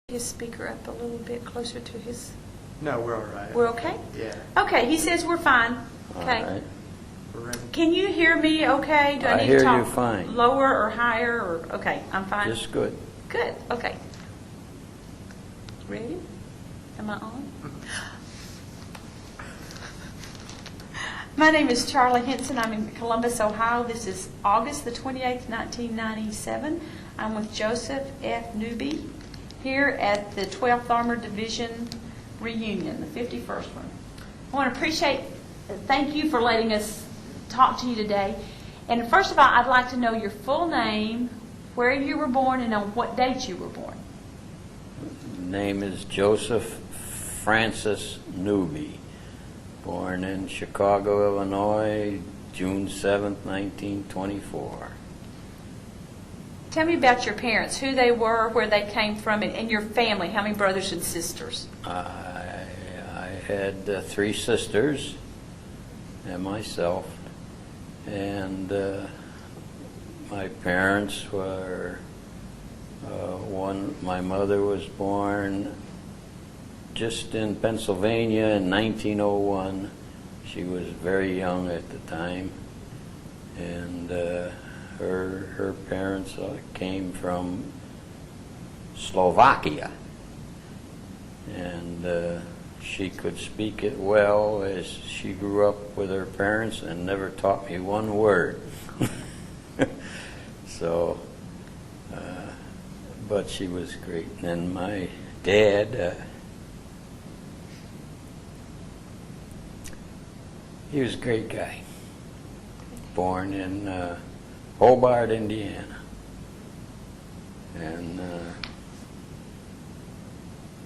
His speaker up a little bit closer to his... No, we're all right. We're okay? Yeah. Okay, he says we're fine. Okay. All right. We're ready. Can you hear me okay? Do I I need hear to talk you fine. lower or higher? Or okay, I'm fine. Just good. Good, okay. Ready? Am I on? My name is Charlie Henson. I'm in Columbus, Ohio. This is August the 28th, 1997. I'm with Joseph F. Nubie here at the 12th Armored Division reunion, the 51st one. I want to thank you for letting us talk to you today. And first of all, I'd like to know your full name, where you were born, and on what date you were born. Name is Joseph Francis Nubie. Born in Chicago, Illinois, June 7th, 1924. Tell me about your parents, who they were, where they came from, and your family. How many brothers and sisters? I had 3 sisters and myself, and my parents were my mother was born just in Pennsylvania in 1901. She was very young at the time, and her parents came from Slovakia, and she could speak it well as she grew up with her parents and never taught me one word. So, but she was great. And my dad, he was a great guy. Born in Hobart, Indiana. And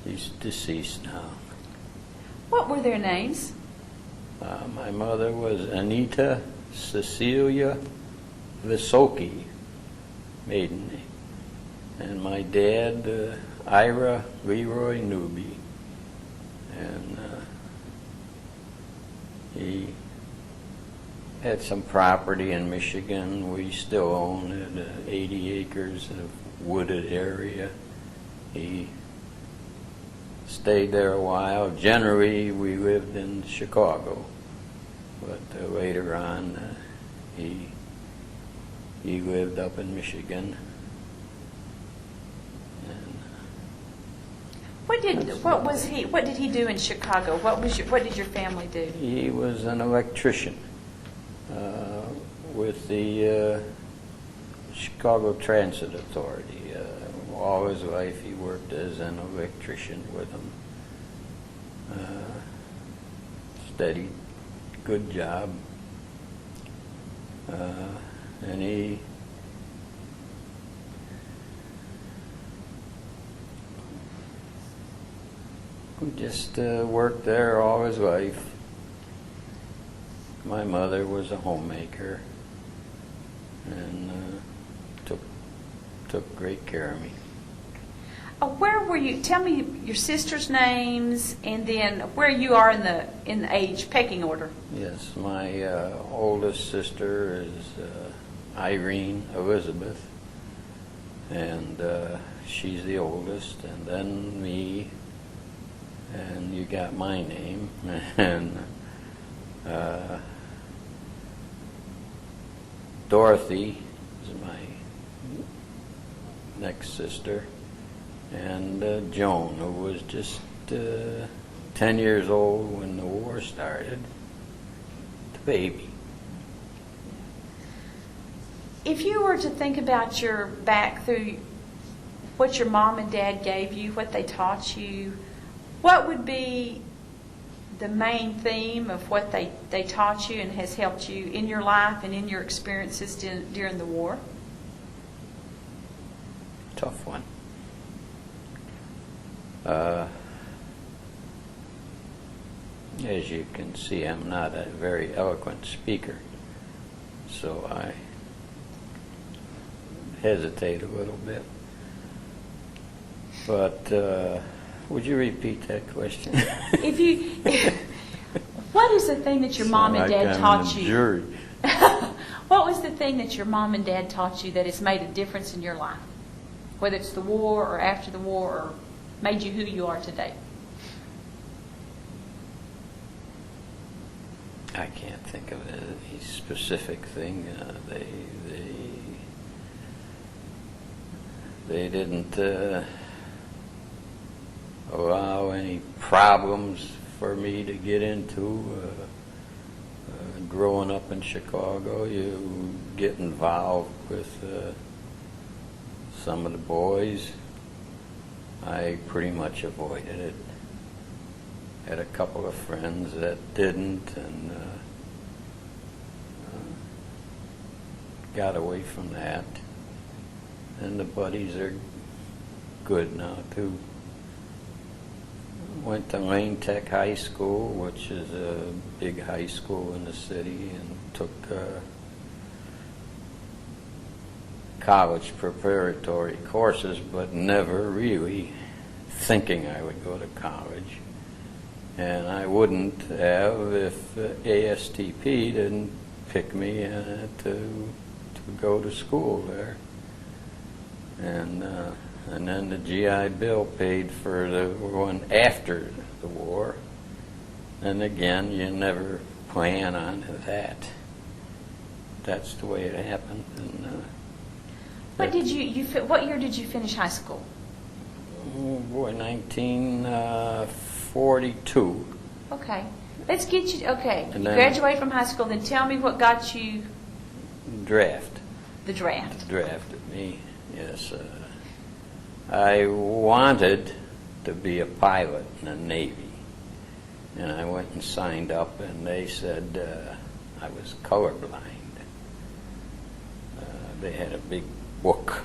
he's deceased now. What were their names? My mother was Anita Cecilia Visoki, maiden name. And my dad, Ira Leroy Nubie. And he had some property in Michigan. We still own it, 80 acres of wooded area. He stayed there a while. Generally, we lived in Chicago, but later on, he lived up in Michigan. And What did he do in Chicago? What did your family do? he was an electrician with the Chicago Transit Authority. All his life he worked as an electrician with them. Steady, good job. And he just worked there all his life. My mother was a homemaker and took great care of me. Where were you? Tell me your sisters' names, and then where you are in the age pecking order. Yes, my oldest sister is Irene Elizabeth, and she's the oldest, and then me, and you got my name, and Dorothy is my next sister, and Joan, who was just 10 years old when the war started, the baby. If you were to think about your back through what your mom and dad gave you, what they taught you, what would be the main theme of what they taught you and has helped you in your life and in your experiences during the war? Tough one. As you can see, I'm not a very eloquent speaker, so I hesitate a little bit. But would you repeat that question? What is the thing that your mom and dad taught you? Jury. What was the thing that your mom and dad taught you that has made a difference in your life? Whether it's the war or after the war or made you who you are today? I can't think of any specific thing. They didn't allow any problems for me to get into. Growing up in Chicago, you get involved with some of the boys. I pretty much avoided it. Had a couple of friends that didn't, and got away from that. And the buddies are good now, too. Went to Lane Tech High School, which is a big high school in the city, and took college preparatory courses, but never really thinking I would go to college. And I wouldn't have if ASTP didn't pick me to go to school there. And then the GI Bill paid for the one after the war. And again, you never plan on that. That's the way it happened. And, What year did you finish high school? oh boy, 1942. Okay. Let's get you, okay. And You then- graduated from high school, then tell me what got you Draft. the draft. Drafted me, yes. I wanted to be a pilot in the Navy, and I went and signed up, and they said I was colorblind. They had a big book.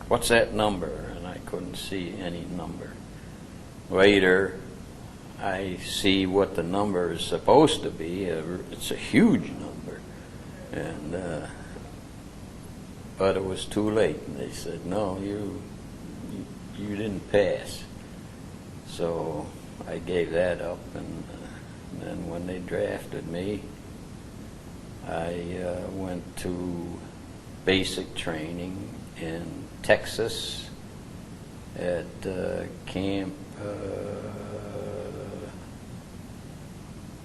What's that number? And I couldn't see any number. Later, I see what the number is supposed to be. It's a huge number, and but it was too late. And they said, "No, you didn't pass." So I gave that up, and then when they drafted me, I went to basic training in Texas at camp,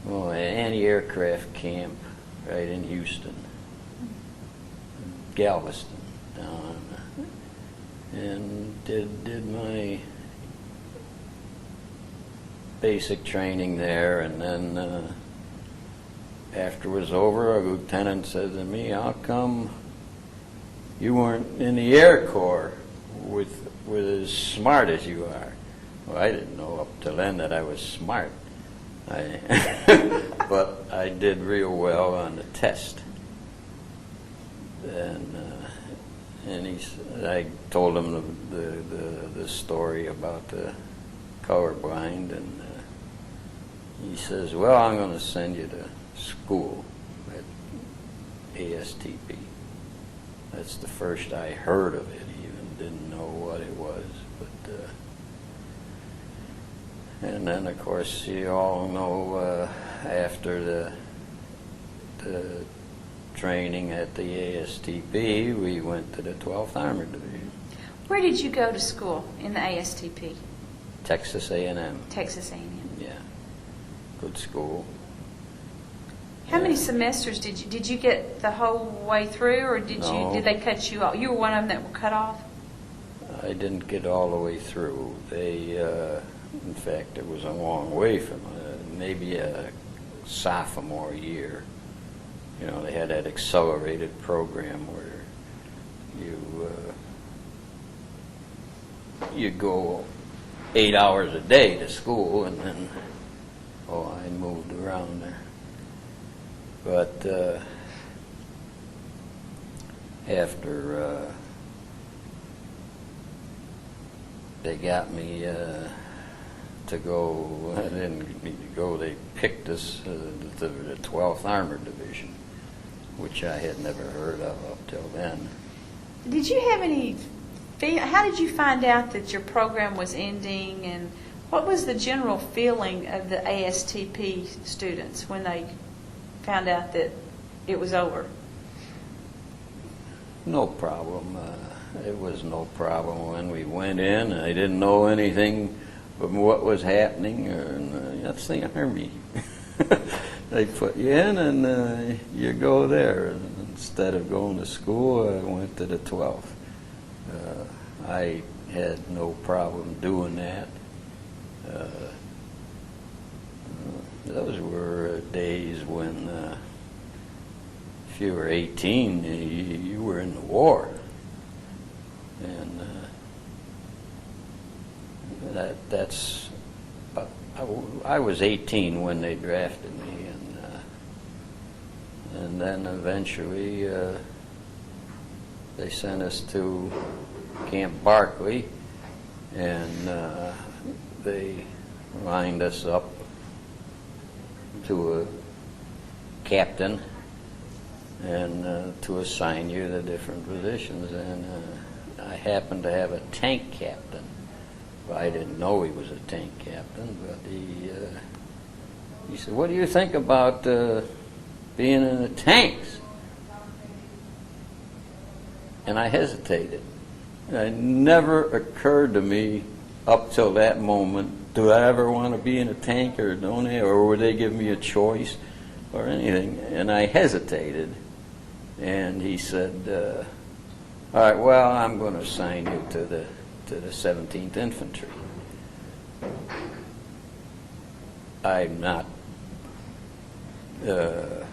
anti-aircraft camp right in Houston, Galveston, down, and did my basic training there, and then after it was over, a lieutenant said to me, "How come you weren't in the Air Corps with as smart as you are?" Well, I didn't know up till then that I was smart. But I did real well on the test. And I told him the story about the colorblind, and he says, "Well, I'm going to send you to school at ASTP." That's the first I heard of it. Even didn't know what it was, but and then of course you all know after the training at the ASTP, we went to the 12th Armored Division. Where did you go to school in the ASTP? Texas A&M. Texas A&M. Yeah, good school. How many Yeah. semesters did you get the whole way through, or No. did they cut you off? You were one of them that were cut off? I didn't get all the way through. They, in fact, it was a long way from maybe a sophomore year. You know, they had that accelerated program where you go 8 hours a day to school, and then I moved around there. But after they got me to go, I didn't need to go, they picked us to the 12th Armored Division, which I had never heard of up till then. Did you have any how did you find out that your program was ending, and what was the general feeling of the ASTP students when they found out that it was over? No problem. it was no problem when we went in. I didn't know anything from what was happening, or that's the Army. They put you in and you go there. And instead of going to school, I went to the 12th. I had no problem doing that. Those were days when if you were 18, you were in the war. And that's I was 18 when they drafted me, and then eventually they sent us to Camp Barkley, and they lined us up to a captain and to assign you to different positions. And I happened to have a tank captain. Well, I didn't know he was a tank captain, but he said, "What do you think about being in the tanks?" And I hesitated. It never occurred to me up till that moment, do I ever want to be in a tank, or don't they, or would they give me a choice or anything? And I hesitated. And he said, "All right, well, I'm going to assign you to the 17th Infantry." I'm not, a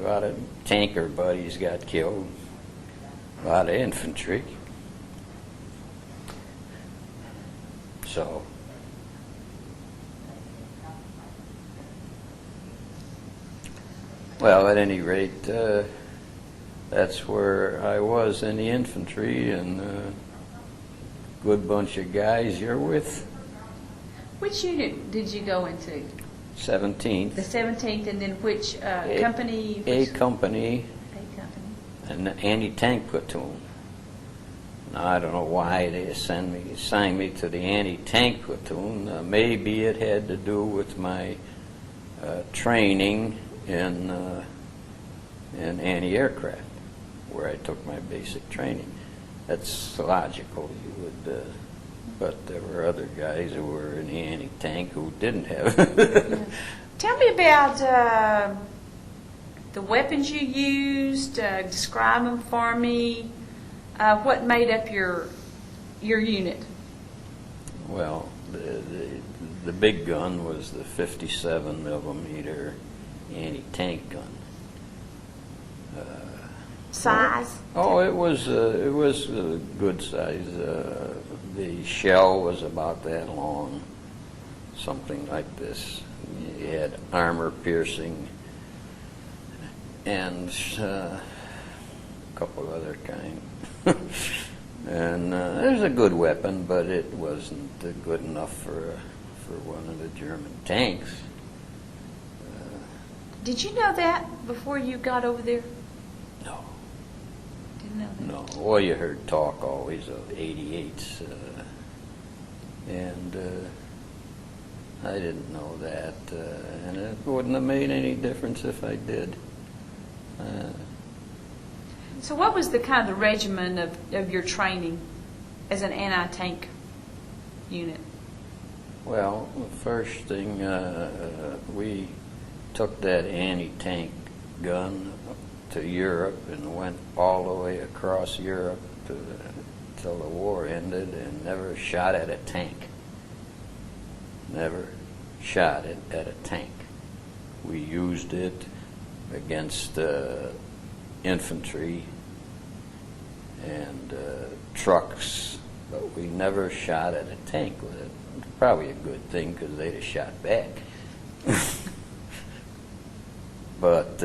lot of tanker buddies got killed, a lot of infantry. So, well, at any rate, that's where I was in the infantry, and good bunch of guys you're with. Which unit did you go into? 17th. The 17th, and then which company? A company. A company. An anti-tank platoon. Now, I don't know why they assigned me to the anti-tank platoon. Maybe it had to do with my training in anti-aircraft, where I took my basic training. That's logical. You would, but there were other guys who were in the anti-tank who didn't have. Yeah. Tell me about the weapons you used. Describe them for me. What made up your unit? Well, the big gun was the 57 millimeter anti-tank gun. Size? Oh, it was a good size. The shell was about that long, something like this. You had armor piercing and a couple other kind. And it was a good weapon, but it wasn't good enough for one of the German tanks. Did you know that before you got over there? No. Didn't know that. No. Well, you heard talk always of 88s, and I didn't know that, and it wouldn't have made any difference if I did. So what was the kind of the regimen of your training as an anti-tank unit? Well, the first thing, we took that anti-tank gun to Europe and went all the way across Europe till the war ended, and never shot at a tank. Never shot it at a tank. We used it against infantry and trucks, but we never shot at a tank with it. Probably a good thing, because they'd have shot back. But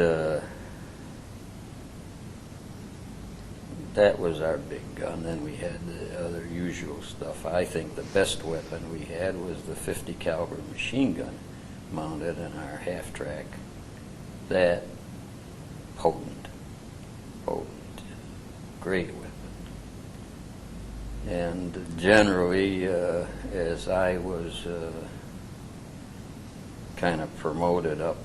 that was our big gun. Then we had the other usual stuff. I think the best weapon we had was the 50 caliber machine gun mounted in our half-track. That potent, great weapon. And generally, as I was kind of promoted up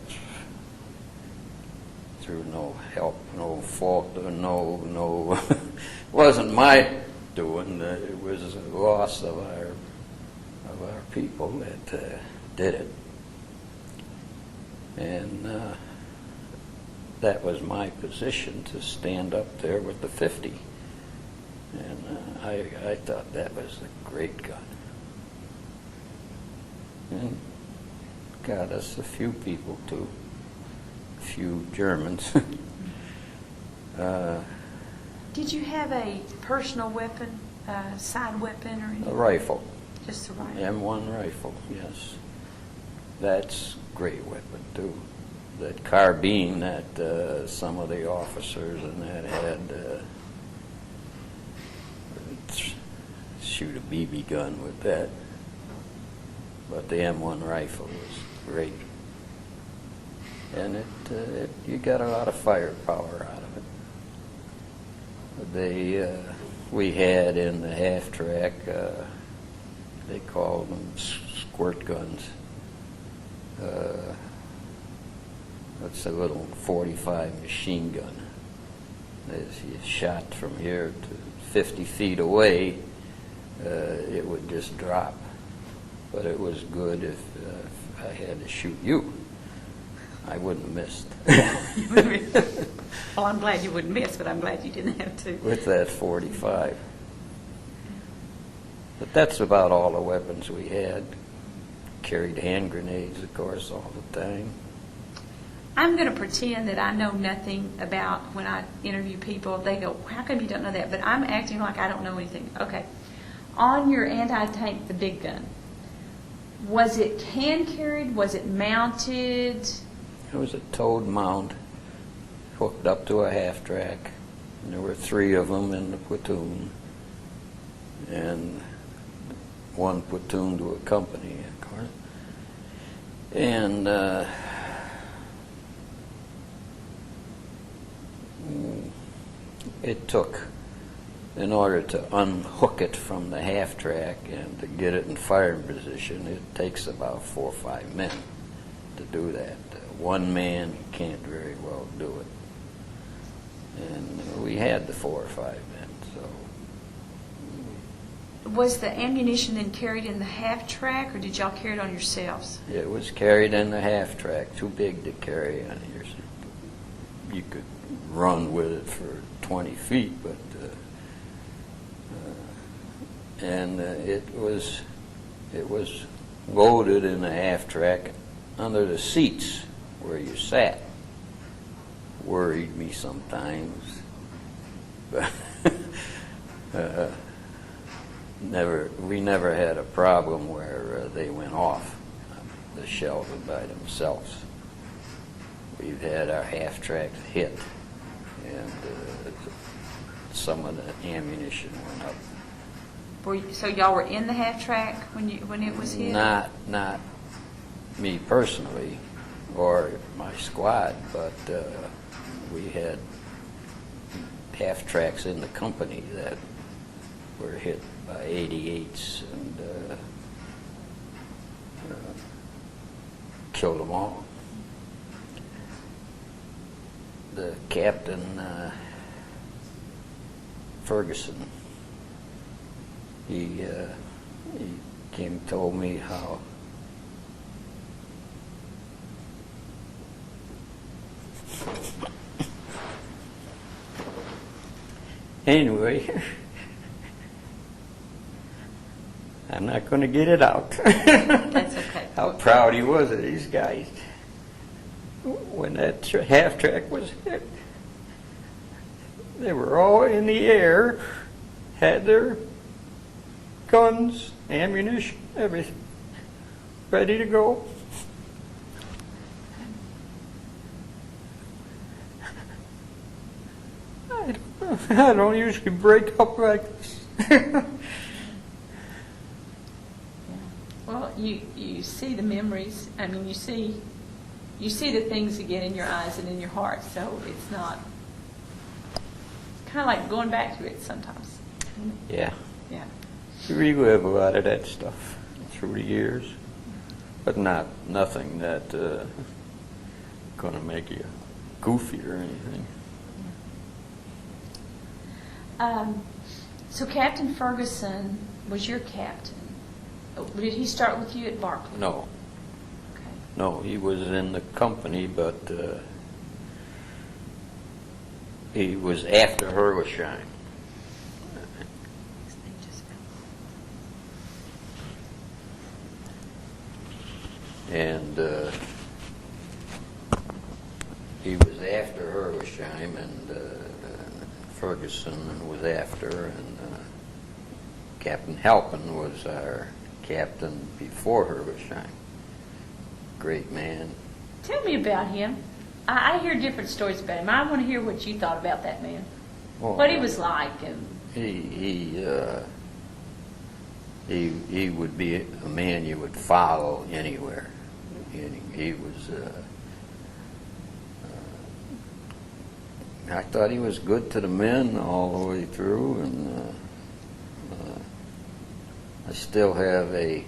through no help, no fault, no wasn't my doing. It was a loss of our people that did it, and that was my position, to stand up there with the 50, and I thought that was a great gun, and got us a few people too, a few Germans. Did you have a personal weapon, side weapon, or anything? A rifle. Just a rifle. M1 rifle, yes. That's a great weapon too. That carbine that some of the officers and that had, shoot a BB gun with that. But the M1 rifle was great. And you got a lot of firepower out of it. We had in the half-track, they called them squirt guns. That's a little 45 machine gun. As you shot from here to 50 feet away, it would just drop. But it was good if I had to shoot you. I wouldn't have missed. Well, I'm glad you wouldn't miss, but I'm glad you didn't have to. With that 45. But that's about all the weapons we had. Carried hand grenades, of course, all the time. I'm going to pretend that I know nothing about, when I interview people, they go, how come you don't know that? But I'm acting like I don't know anything. Okay. On your anti-tank, the big gun, was it hand-carried? Was it mounted? It was a towed mount hooked up to a half-track. And there were 3 of them in the platoon. And one platoon to a company, of course. And it took, in order to unhook it from the half-track and to get it in firing position, it takes about 4 or 5 men to do that. One man can't very well do it. And we had the 4 or 5 men, so. Was the ammunition then carried in the half-track, or did y'all carry it on yourselves? It was carried in the half-track, too big to carry on yours. You could run with it for 20 feet, but it was loaded in the half-track under the seats where you sat. Worried me sometimes, but we never had a problem where they went off the shelves by themselves. We've had our half-tracks hit, and some of the ammunition went up. So y'all were in the half-track when it was hit? Not me personally or my squad, but we had half-tracks in the company that were hit by 88s and killed them all. The captain, Ferguson, he came and told me how anyway, I'm not going to get it out. That's okay. How proud he was of these guys. When that half-track was hit, they were all in the air, had their guns, ammunition, everything, ready to go. I don't usually break up like this. Well, you see the memories. I mean, you see the things again in your eyes and in your heart. So it's not kind of like going back to it sometimes. Yeah. Yeah. You relive a lot of that stuff through the years, but nothing that going to make you goofy or anything. So Captain Ferguson was your captain. Did he start with you at Barclay? No, Okay. no, he was in the company, but he was after Hergeshheim. And he was after Hergeshheim, and Ferguson was after, and Captain Halpin was our captain before Hergeshheim. Great man. Tell me about him. I hear different stories about him. I want to hear what you thought about that man. Well, What he was like. And he would be a man you would follow anywhere. He was. I thought he was good to the men all the way through, and I still have a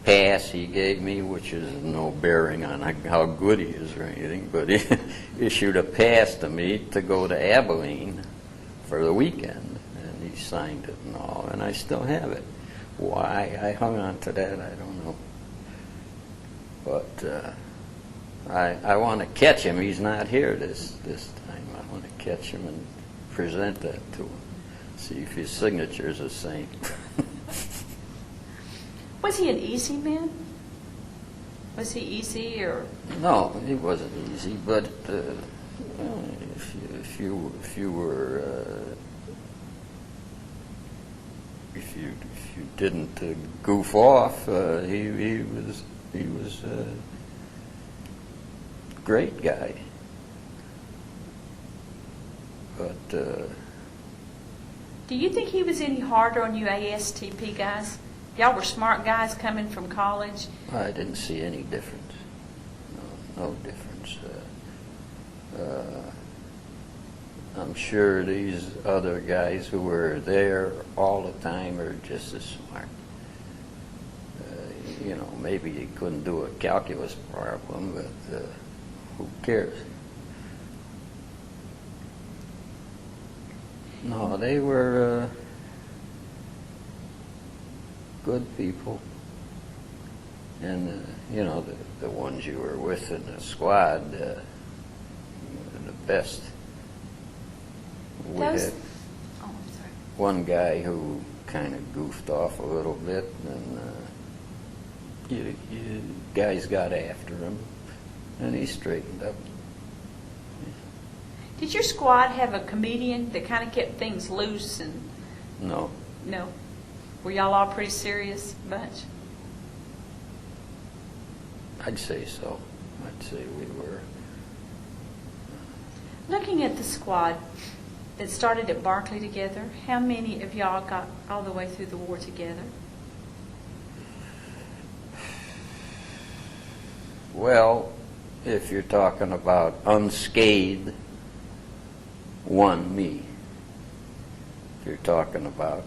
pass he gave me, which is no bearing on how good he is or anything, but he issued a pass to me to go to Abilene for the weekend, and he signed it and all, and I still have it. Why I hung on to that, I don't know. But I want to catch him. He's not here this time. I want to catch him and present that to him. See if his signature's the same. was he an easy man? Was he easy or? No, it wasn't easy. But well, if you didn't goof off, he was a great guy. But Do you think he was any harder on you ASTP guys? Y'all were smart guys coming from college. I didn't see any difference. No difference. I'm sure these other guys who were there all the time are just as smart. Maybe he couldn't do a calculus problem, but who cares? No, they were good people. And, the ones you were with in the squad, were the best. We Those- had Oh, I'm sorry. one guy who kind of goofed off a little bit, and you guys got after him, and he straightened up. Did your squad have a comedian that kind of kept things loose and No, no? Were y'all all pretty serious bunch? I'd say so. I'd say we were. Looking at the squad that started at Barclay together, how many of y'all got all the way through the war together? Well, if you're talking about unscathed, one, me. If you're talking about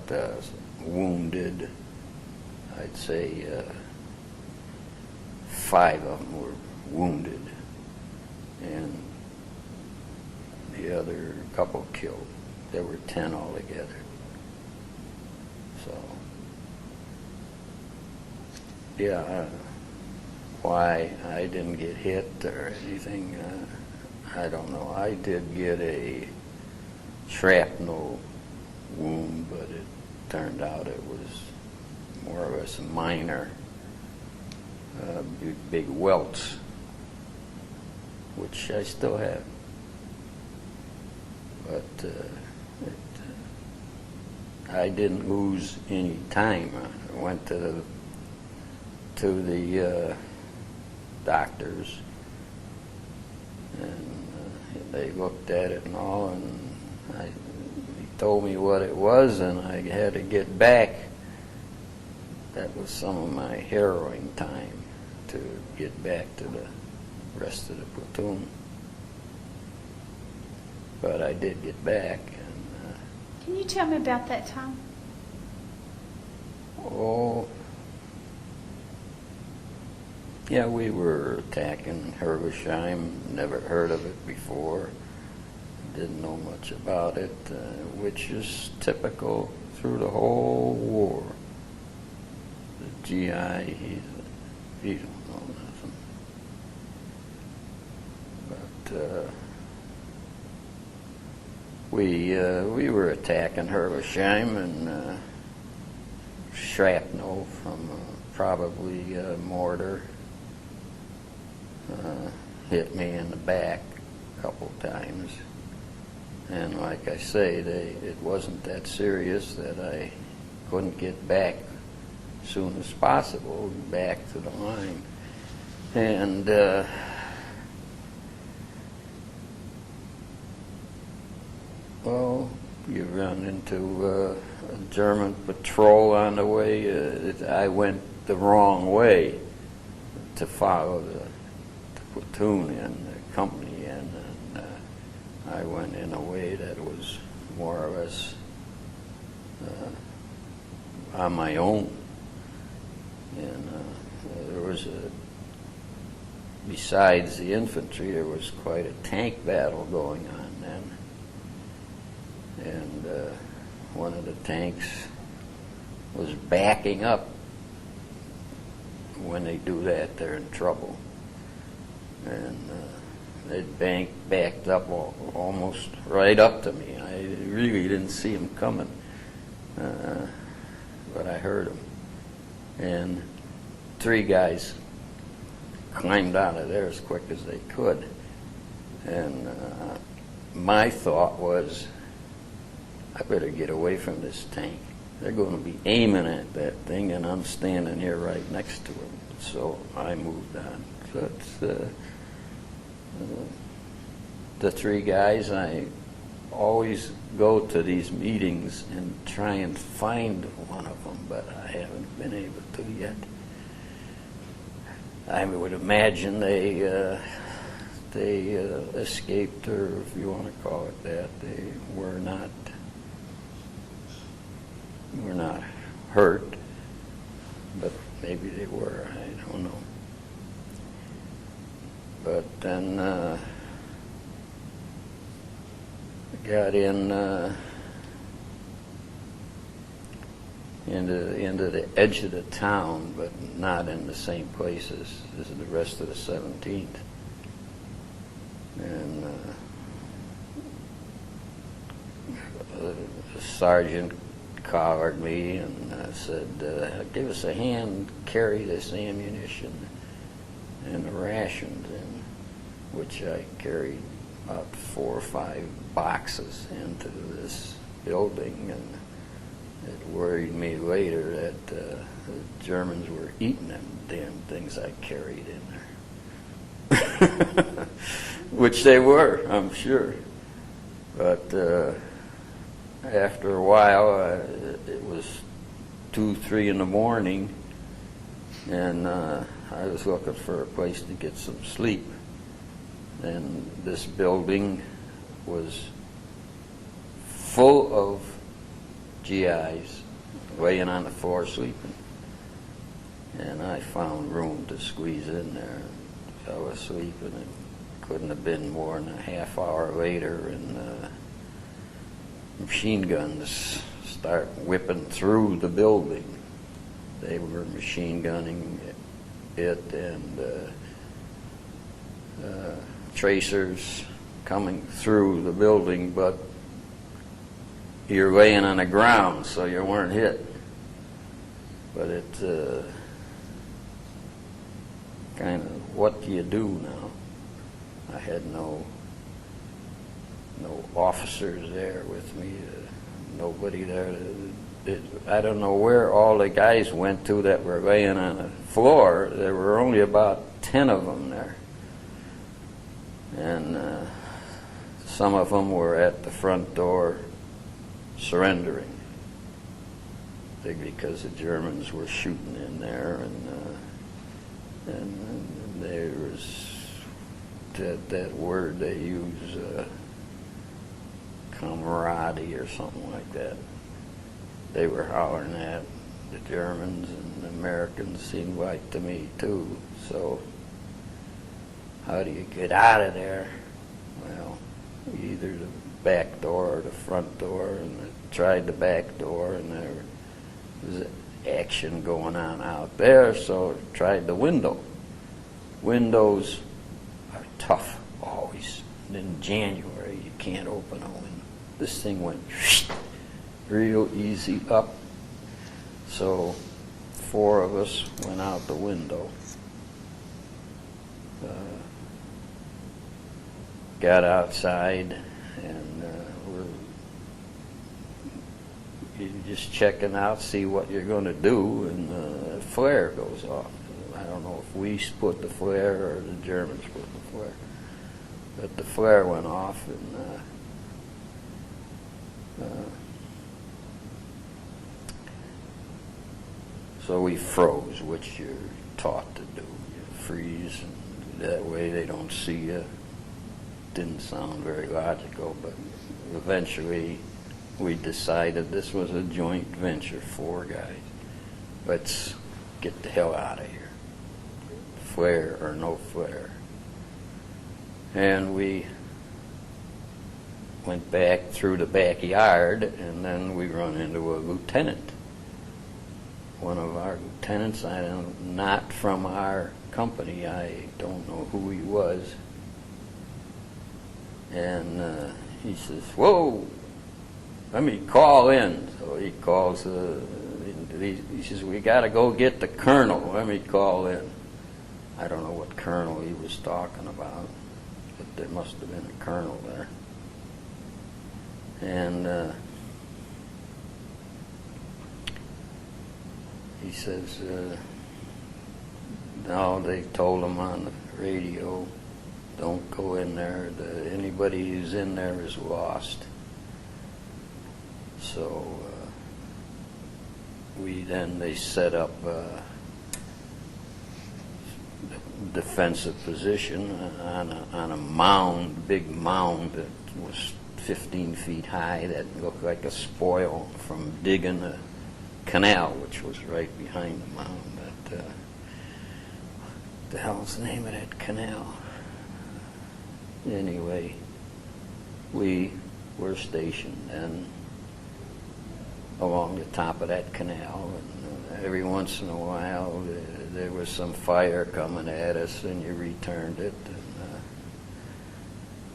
wounded, I'd say 5 of them were wounded, and the other couple killed. There were 10 altogether. So, yeah, why I didn't get hit or anything, I don't know. I did get a shrapnel wound, but it turned out it was more or less minor. Big welts, which I still have. But I didn't lose any time. I went to the doctors, and they looked at it and all, and he told me what it was, and I had to get back. That was some of my harrowing time, to get back to the rest of the platoon. But I did get back, and Can you tell me about that time? Yeah, we were attacking Hergeshheim. Never heard of it before. didn't know much about it, which is typical through the whole war. The GI, he don't know nothing. But we were attacking Herlesheim, and shrapnel from probably a mortar hit me in the back a couple times. And like I say, it wasn't that serious that I couldn't get back as soon as possible, back to the line. And well, you run into a German patrol on the way. I went the wrong way to follow the platoon and the company in, and I went in a way that was more or less on my own. And there was besides the infantry, there was quite a tank battle going on then. And one of the tanks was backing up. When they do that, they're in trouble. And they backed up almost right up to me. I really didn't see them coming, but I heard them. And 3 guys climbed out of there as quick as they could. And my thought was, I better get away from this tank. They're going to be aiming at that thing, and I'm standing here right next to them. So I moved on. So it's the 3 guys. I always go to these meetings and try and find one of them, but I haven't been able to yet. I would imagine they escaped, or if you want to call it that, they were not hurt, but maybe they were, I don't know. But then I got into the edge of the town, but not in the same places as the rest of the 17th. And the sergeant collared me and said, give us a hand, carry this ammunition and the rations, in which I carried about 4 or 5 boxes into this building. And it worried me later that the Germans were eating them damn things I carried in there. Which they were, I'm sure. But after a while, it was 2, 3 in the morning, and I was looking for a place to get some sleep. And this building was full of GIs laying on the floor sleeping. And I found room to squeeze in there and fell asleep, and it couldn't have been more than a half hour later, and machine guns start whipping through the building. They were machine gunning it, and tracers coming through the building, but you're laying on the ground, so you weren't hit. But it's kind of, what do you do now? I had no officers there with me, nobody there. I don't know where all the guys went to that were laying on the floor. There were only about 10 of them there. And some of them were at the front door surrendering, because the Germans were shooting in there, and there was that word they use, camaraderie or something like that. They were hollering at the Germans, and the Americans seemed like to me too. So how do you get out of there? Well, either the back door or the front door, and I tried the back door, and there was action going on out there, so I tried the window. Windows are tough, always. And in January, you can't open a window. This thing went real easy up. So 4 of us went out the window. Got outside, and you're just checking out, see what you're going to do, and the flare goes off. I don't know if we put the flare or the Germans put the flare, but the flare went off, and so we froze, which you're taught to do. You freeze, and that way they don't see you. Didn't sound very logical, but eventually we decided this was a joint venture, 4 guys. Let's get the hell out of here, flare or no flare. And we went back through the backyard, and then we run into a lieutenant. One of our lieutenants, not from our company, I don't know who he was. And he says, "Whoa, let me call in." So he calls, he says, "We got to go get the colonel. Let me call in." I don't know what colonel he was talking about, but there must have been a colonel there. And he says, no, they told him on the radio, don't go in there. Anybody who's in there is lost. So they set up a defensive position on a mound, big mound that was 15 feet high, that looked like a spoil from digging a canal, which was right behind the mound. What the hell's the name of that canal? Anyway, we were stationed then along the top of that canal, and every once in a while there was some fire coming at us, and you returned it.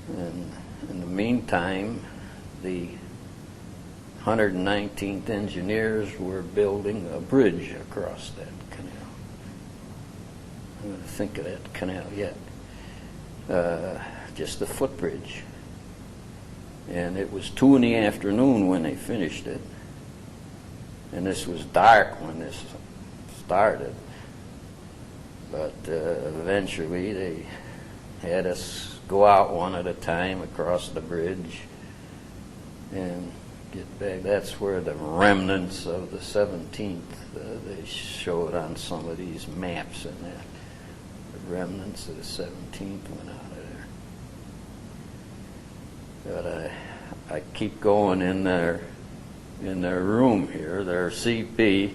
And in the meantime, the 119th Engineers were building a bridge across that canal. I'm going to think of that canal yet. Just a footbridge. And it was 2 in the afternoon when they finished it. And this was dark when this started. But eventually they had us go out one at a time across the bridge and get back. That's where the remnants of the 17th, they show it on some of these maps, and the remnants of the 17th went out of there. But I keep going in their room here, their CP,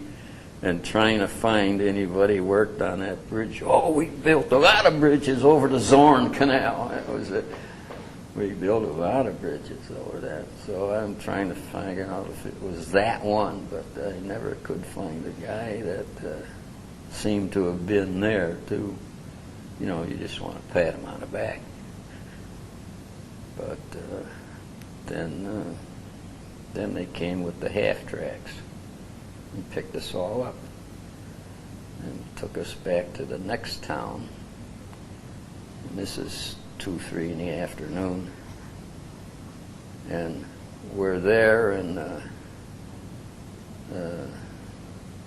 and trying to find anybody worked on that bridge. Oh, we built a lot of bridges over the Zorn Canal. That was it. We built a lot of bridges over that. So I'm trying to figure out if it was that one, but I never could find the guy that seemed to have been there too. You know, you just want to pat him on the back. But then they came with the half tracks and picked us all up and took us back to the next town. And this is 2, 3 in the afternoon, and we're there, and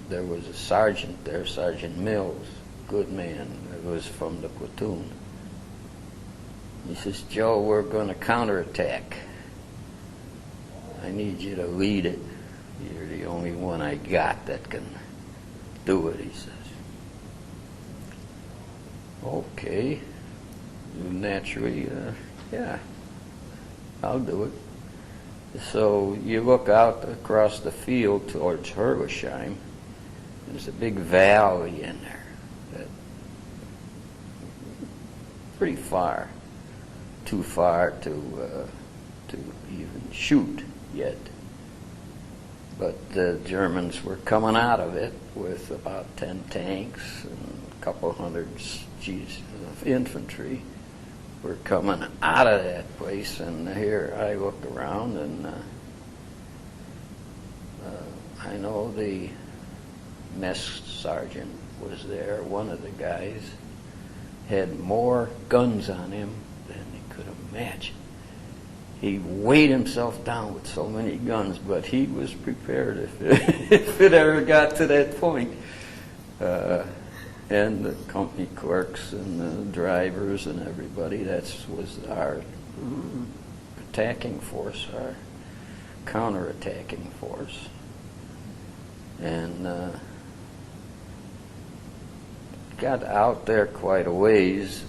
there was a sergeant there, Sergeant Mills, good man. It was from the platoon. He says, "Joe, we're going to counterattack. I need you to lead it. You're the only one I got that can do it," he says. Okay. Naturally, yeah, I'll do it. So you look out across the field towards Herlesheim. There's a big valley in there, pretty far too far to even shoot yet. But the Germans were coming out of it with about 10 tanks and a couple hundred of infantry. Were coming out of that place, and here I look around, and I know the mess sergeant was there. One of the guys had more guns on him than he could imagine. He weighed himself down with so many guns, but he was prepared if it ever got to that point. And the company clerks and the drivers and everybody, that was our attacking force, our counterattacking force. And got out there quite a ways,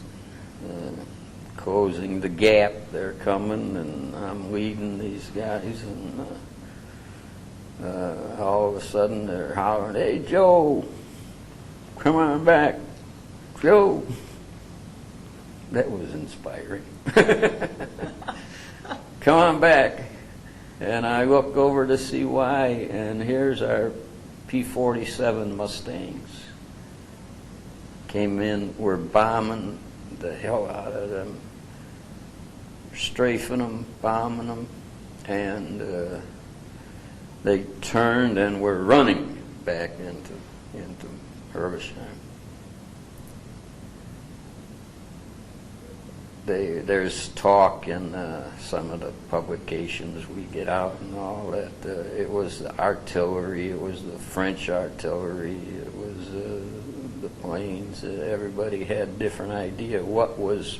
closing the gap. They're coming, and I'm leading these guys, and all of a sudden they're hollering, "Hey, Joe, come on back, Joe." That was inspiring. Come on back. And I look over to see why, and here's our P-47 Mustangs. Came in, we're bombing the hell out of them, strafing them, bombing them, and they turned and were running back into Hergesheim. There's talk in some of the publications we get out and all that. It was the artillery, it was the French artillery, it was the planes. Everybody had a different idea what was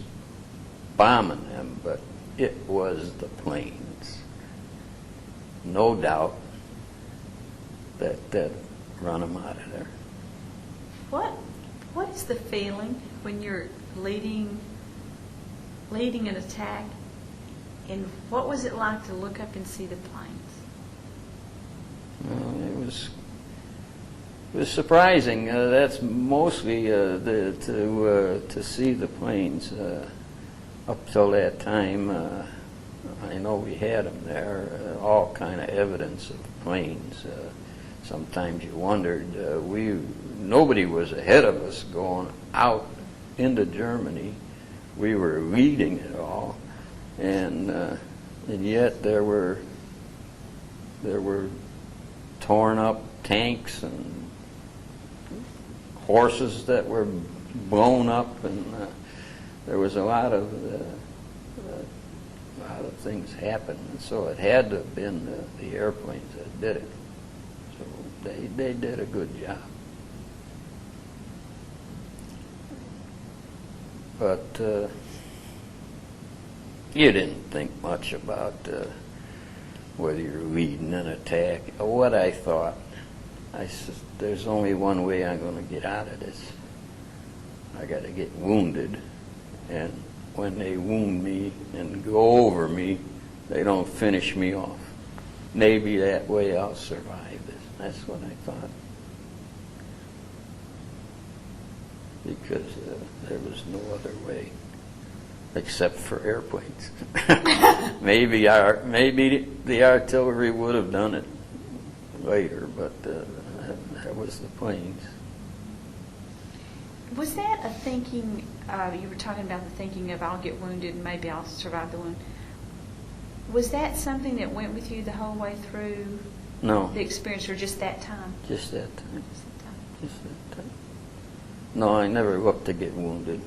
bombing them, but it was the planes. No doubt that run them out of there. What is the feeling when you're leading an attack, and what was it like to look up and see the planes? Well, it was surprising. That's mostly to see the planes. Up till that time, I know we had them there, all kind of evidence of planes. Sometimes you wondered, nobody was ahead of us going out into Germany. We were leading it all, and yet there were torn up tanks and horses that were blown up, and there was a lot of things happening. And so it had to have been the airplanes that did it. So they did a good job. But you didn't think much about whether you're leading an attack. What I thought, I said, there's only one way I'm going to get out of this. I got to get wounded, and when they wound me and go over me, they don't finish me off. Maybe that way I'll survive this. That's what I thought. Because there was no other way except for airplanes. Maybe the artillery would have done it later, but that was the planes. Was that a thinking, you were talking about the thinking of I'll get wounded and maybe I'll survive the wound. Was that something that went with you the whole way through No. the experience, or just that time? Just that time. Just that time. Just that time. No, I never looked to get wounded.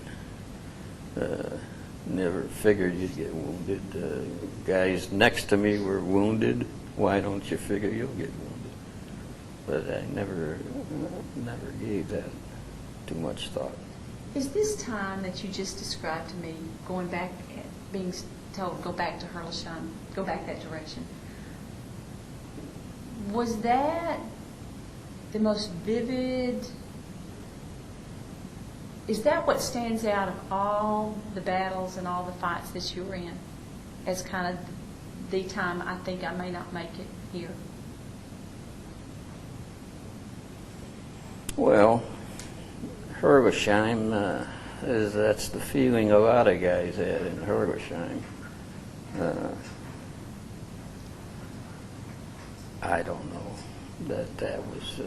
Never figured you'd get wounded. Guys next to me were wounded. Why don't you figure you'll get wounded? But I never gave that too much thought. Is this time that you just described to me, going back, being told go back to Herleshheim, go back that direction, was that the most vivid? Is that what stands out of all the battles and all the fights that you were in as kind of the time I think I may not make it here? Well, Hergeshheim, that's the feeling a lot of guys had in Hergeshheim. I don't know that was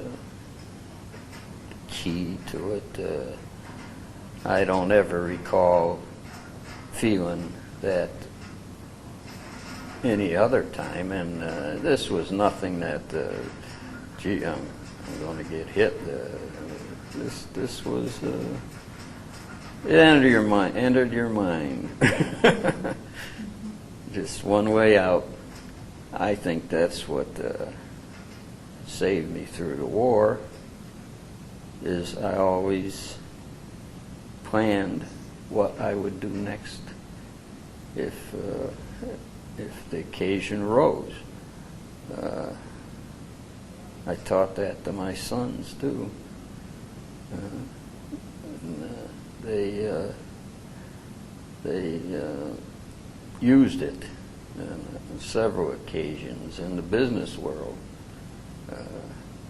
key to it. I don't ever recall feeling that any other time, and this was nothing that, gee, I'm going to get hit. This was, it entered your mind. Just one way out. I think that's what saved me through the war, is I always planned what I would do next if the occasion rose. I taught that to my sons too. They used it on several occasions in the business world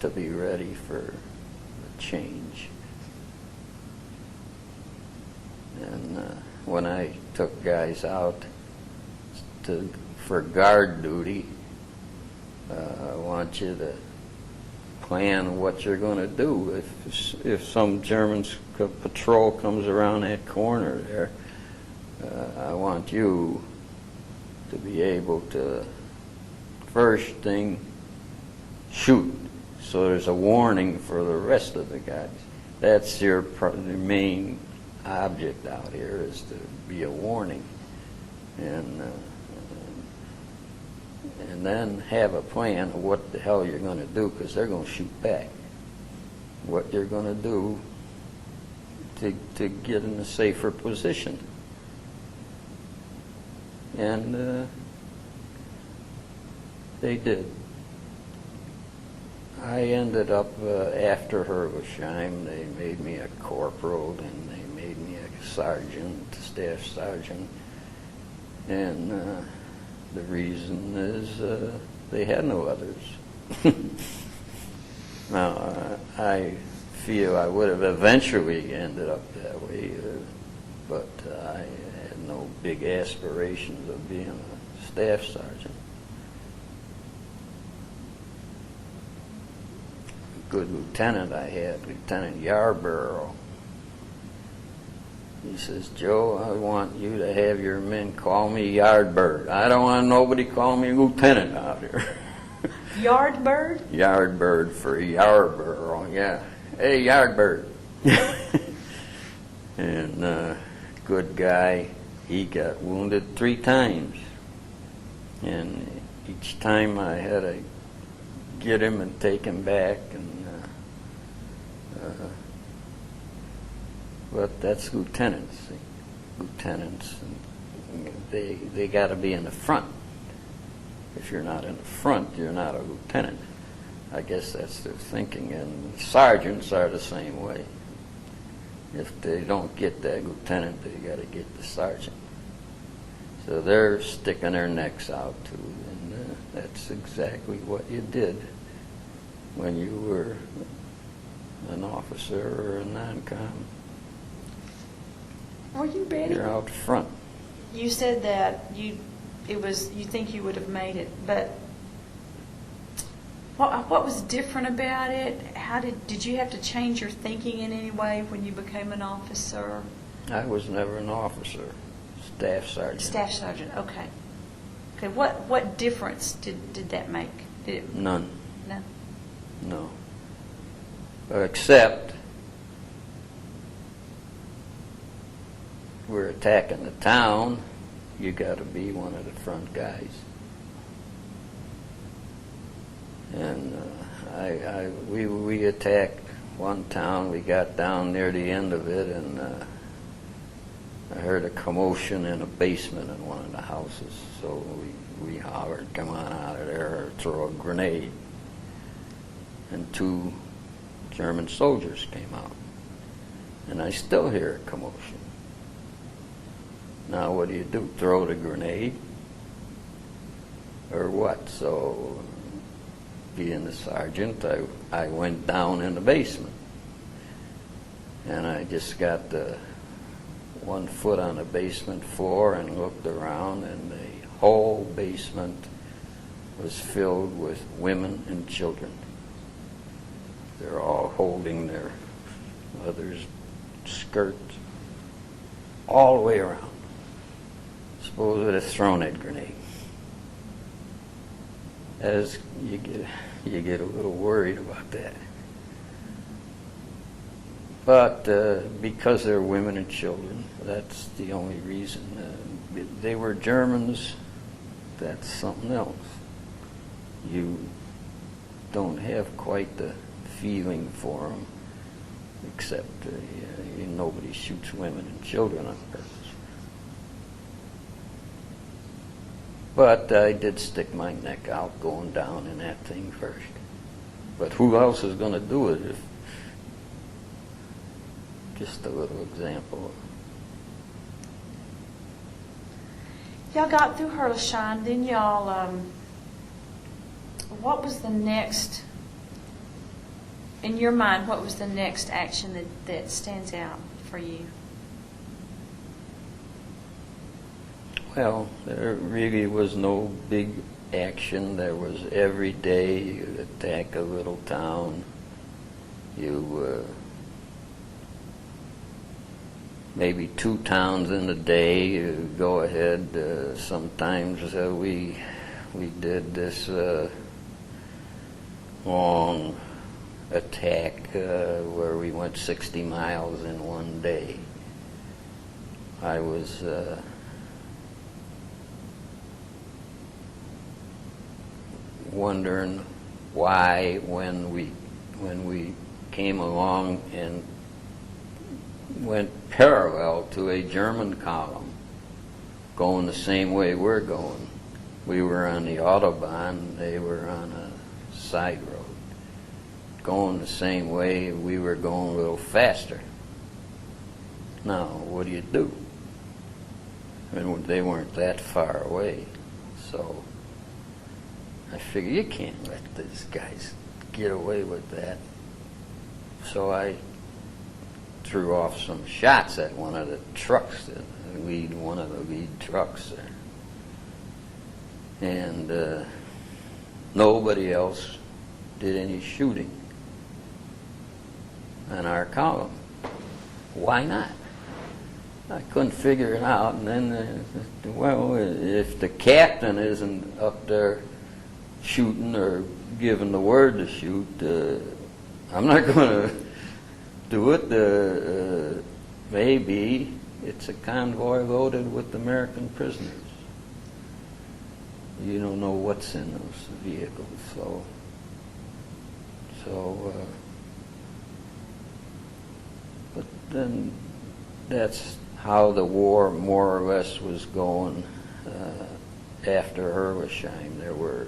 to be ready for a change. And when I took guys out for guard duty, I want you to plan what you're going to do. If some German patrol comes around that corner there, I want you to be able to, first thing, shoot. So there's a warning for the rest of the guys. That's your main object out here, is to be a warning. And then have a plan of what the hell you're going to do, because they're going to shoot back. What you're going to do to get in a safer position. And they did. I ended up, after Hergeshheim, they made me a corporal, and they made me a sergeant, staff sergeant. And the reason is they had no others. Now, I feel I would have eventually ended up that way, but I had no big aspirations of being a staff sergeant. Good lieutenant I had, Lieutenant Yarborough. He says, "Joe, I want you to have your men call me Yardbird. I don't want nobody call me lieutenant out here." Yardbird? Yardbird for Yarborough, yeah. Hey, Yardbird. And good guy, he got wounded 3 times. And each time I had to get him and take him back. But that's lieutenants. Lieutenants, they got to be in the front. If you're not in the front, you're not a lieutenant. I guess that's their thinking. And sergeants are the same way. If they don't get that lieutenant, they got to get the sergeant. So they're sticking their necks out too, and that's exactly what you did when you were an officer or a non-com. Were you ready? You're out front. You said that you think you would have made it, but what was different about it? How did you have to change your thinking in any way when you became an officer? I was never an officer. Staff sergeant. Staff sergeant. Okay. Okay. What difference did that make? None. No. No. Except we're attacking the town, you got to be one of the front guys. And we attacked one town. We got down near the end of it, and I heard a commotion in a basement in one of the houses. So we hollered, "Come on out of there, or throw a grenade." And 2 German soldiers came out. And I still hear a commotion. Now what do? Throw the grenade? Or what? So, being the sergeant, I went down in the basement. And I just got the one foot on the basement floor and looked around, and the whole basement was filled with women and children. They're all holding their mother's skirts all the way around. Suppose it had thrown that grenade. As you get a little worried about that. But because they're women and children, that's the only reason. They were Germans, that's something else. You don't have quite the feeling for them, except nobody shoots women and children on purpose. But I did stick my neck out going down in that thing first. But who else is going to do it? Just a little example. Y'all got through Herleshine, then y'all, what was the next, in your mind, what was the next action that stands out for you? Well, there really was no big action. There was every day you attack a little town. You maybe 2 towns in a day. You go ahead. Sometimes we did this long attack where we went 60 miles in one day. I was wondering why when we came along and went parallel to a German column going the same way we're going. We were on the Autobahn, they were on a side road. Going the same way, we were going a little faster. Now, what do? I mean, they weren't that far away, so I figure you can't let these guys get away with that. So I threw off some shots at one of the trucks, one of the lead trucks there. And nobody else did any shooting on our column. Why not? I couldn't figure it out. And then, well, if the captain isn't up there shooting or giving the word to shoot, I'm not going to do it. Maybe it's a convoy loaded with American prisoners. You don't know what's in those vehicles, so but then that's how the war more or less was going after Herleshine. There were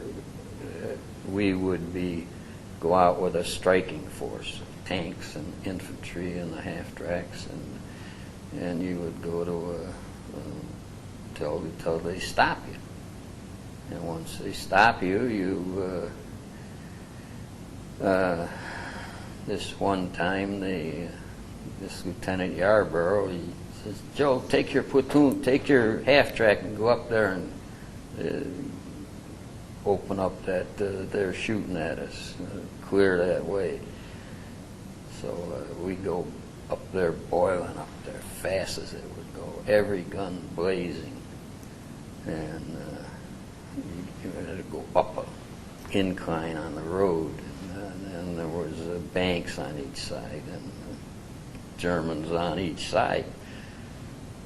we would go out with a striking force of tanks and infantry and the half-tracks, and you would go to till they stop you. And once they stop you, this one time this Lieutenant Yarborough, he says, "Joe, take your platoon, take your half-track and go up there and open up that they're shooting at us, clear that way." So we go up there, boiling up there, fast as it would go, every gun blazing, and you had to go up an incline on the road, and there was banks on each side and Germans on each side.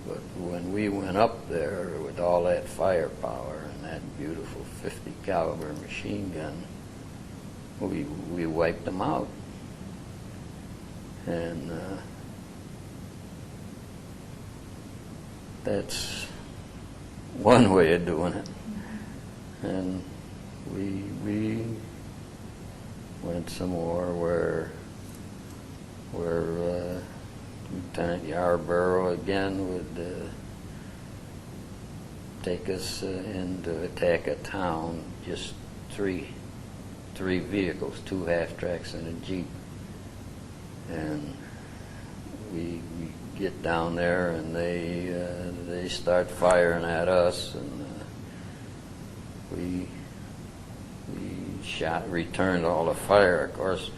But when we went up there with all that firepower and that beautiful 50 caliber machine gun, we wiped them out. And that's one way of doing it. And we went some more where Lieutenant Yarborough again would take us in to attack a town, just three vehicles, 2 half-tracks and a Jeep. And we get down there and they start firing at us, and we returned all the fire, of course,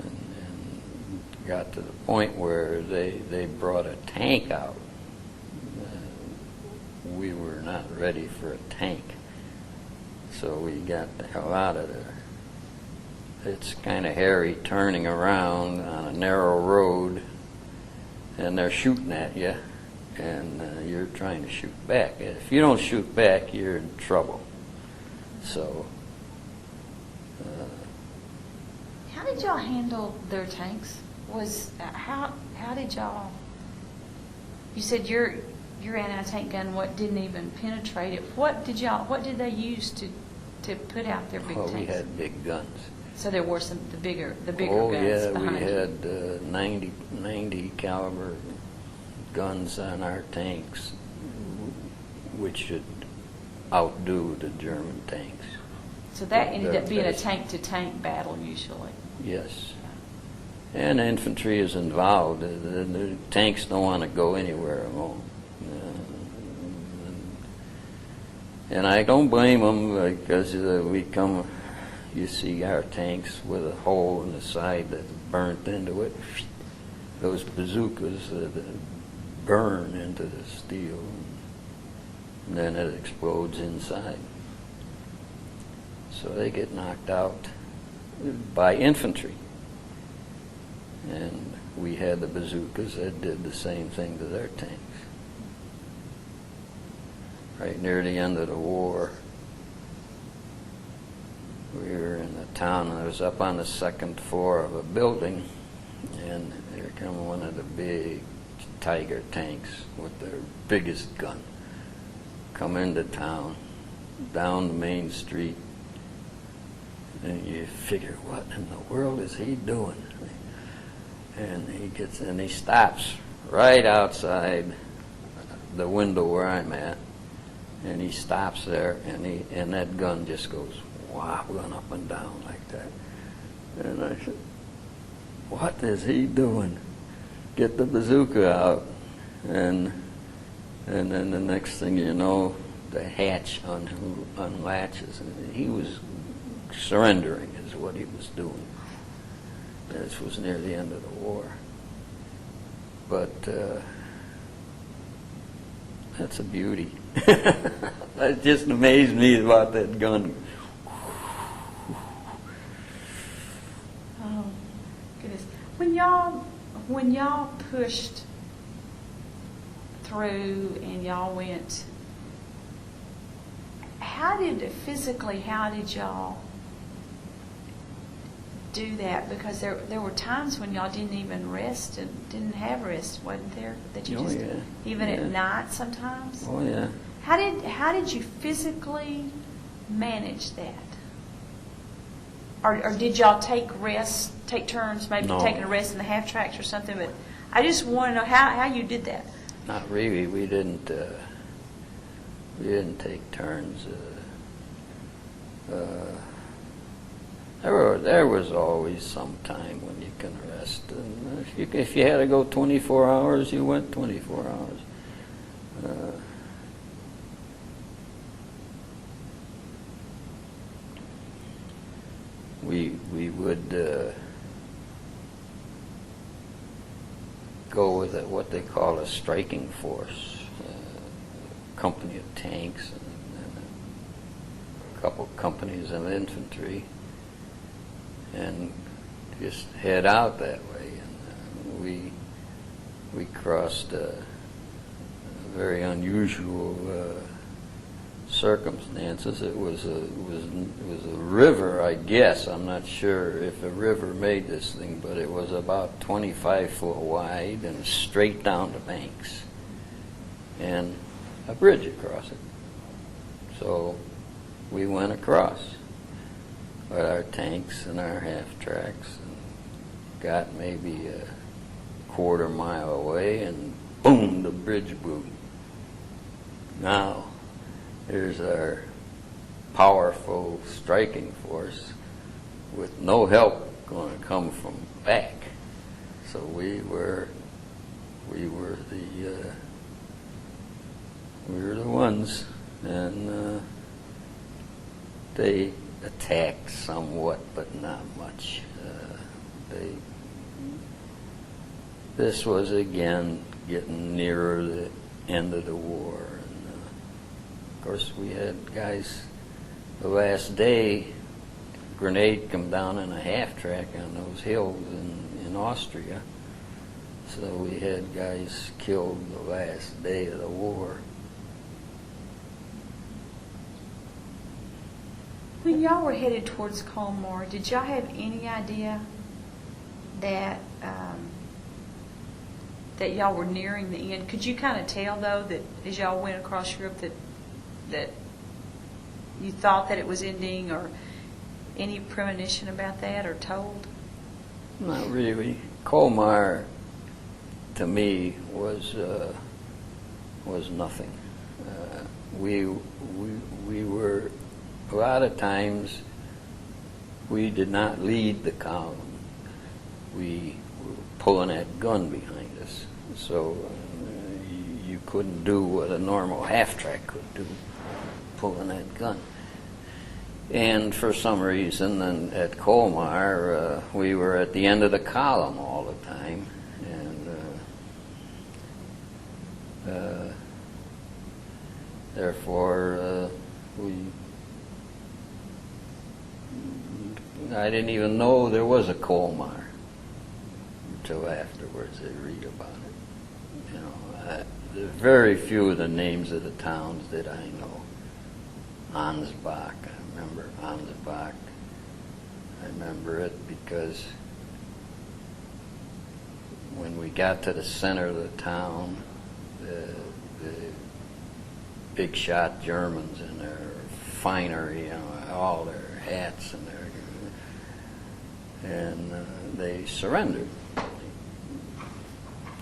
and got to the point where they brought a tank out. We were not ready for a tank, so we got the hell out of there. It's kind of hairy turning around on a narrow road, and they're shooting at you, and you're trying to shoot back. If you don't shoot back, you're in trouble. So, How did y'all handle their tanks? How did y'all? You said your anti-tank gun didn't even penetrate it. What did they use to put out their big tanks? we had big guns. So there were the bigger guns Yeah, behind we you. had 90 caliber guns on our tanks, which should outdo the German tanks. So that ended They're up being a best. tank-to-tank battle usually. Yes. And infantry is involved. The tanks don't want to go anywhere alone. And I don't blame them, because you see our tanks with a hole in the side that's burnt into it. Those bazookas burn into the steel, and then it explodes inside. So they get knocked out by infantry. And we had the bazookas that did the same thing to their tanks. Right near the end of the war, we were in a town, and I was up on the second floor of a building, and here come one of the big Tiger tanks with their biggest gun. Come into town, down the main street, and you figure, what in the world is he doing? And he stops right outside the window where I'm at, and he stops there, and that gun just goes wobbling up and down like that. And I said, what is he doing? Get the bazooka out. And then the next thing you know, the hatch unlatches, and he was surrendering is what he was doing. This was near the end of the war. But that's a beauty. That just amazed me about that gun. Oh, goodness. When y'all pushed through and y'all went, how did y'all do that? Because there were times when y'all didn't even rest and didn't have rest, wasn't there? That you just, Yeah. even Yeah. at night sometimes? Oh, yeah. How did you physically manage that? Or did y'all take turns, maybe No. taking a rest in the half tracks or something? But I just want to know how you did that. Not really. We didn't take turns. There was always some time when you can rest. And if you had to go 24 hours, you went 24 hours. We would go with what they call a striking force, a company of tanks and a couple companies of infantry, and just head out that way. And we crossed very unusual circumstances. It was a river, I guess. I'm not sure if a river made this thing, but it was about 25 foot wide and straight down the banks, and a bridge across it. So we went across with our tanks and our half tracks, and got maybe a quarter mile away, and boom, the bridge blew. Now, here's our powerful striking force with no help going to come from back. So we we were the ones, and they attacked somewhat, but not much. This was again getting nearer the end of the war, and of course we had guys. The last day, grenade come down in a half track on those hills in Austria. So we had guys killed the last day of the war. When y'all were headed towards Colmar, did y'all have any idea that that y'all were nearing the end? Could you kind of tell, though, that as y'all went across Europe that you thought that it was ending, or any premonition about that, or told? Not really. Colmar, to me, was nothing. We were, a lot of times, we did not lead the column. We were pulling that gun behind us. So you couldn't do what a normal half-track could do, pulling that gun. And for some reason, then at Colmar, we were at the end of the column all the time, and therefore I didn't even know there was a Colmar until afterwards. I read about it. You know, there's very few of the names of the towns that I know. Ansbach. I remember Ansbach. I remember it because when we got to the center of the town, the big shot Germans in their finery, you know, all their hats and they surrendered.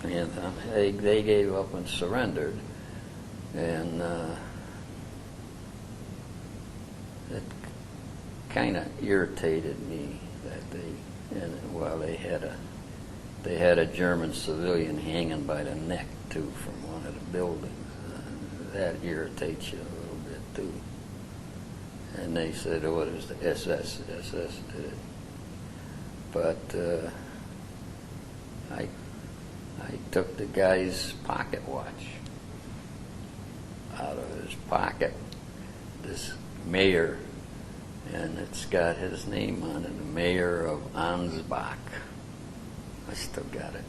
And they gave up and surrendered, and it kind of irritated me that they had a German civilian hanging by the neck too from one of the buildings. That irritates you a little bit too. And they said, "Oh, it was the SS. SS did it." But I took the guy's pocket watch out of his pocket, this mayor, and it's got his name on it, the mayor of Ansbach. I still got it.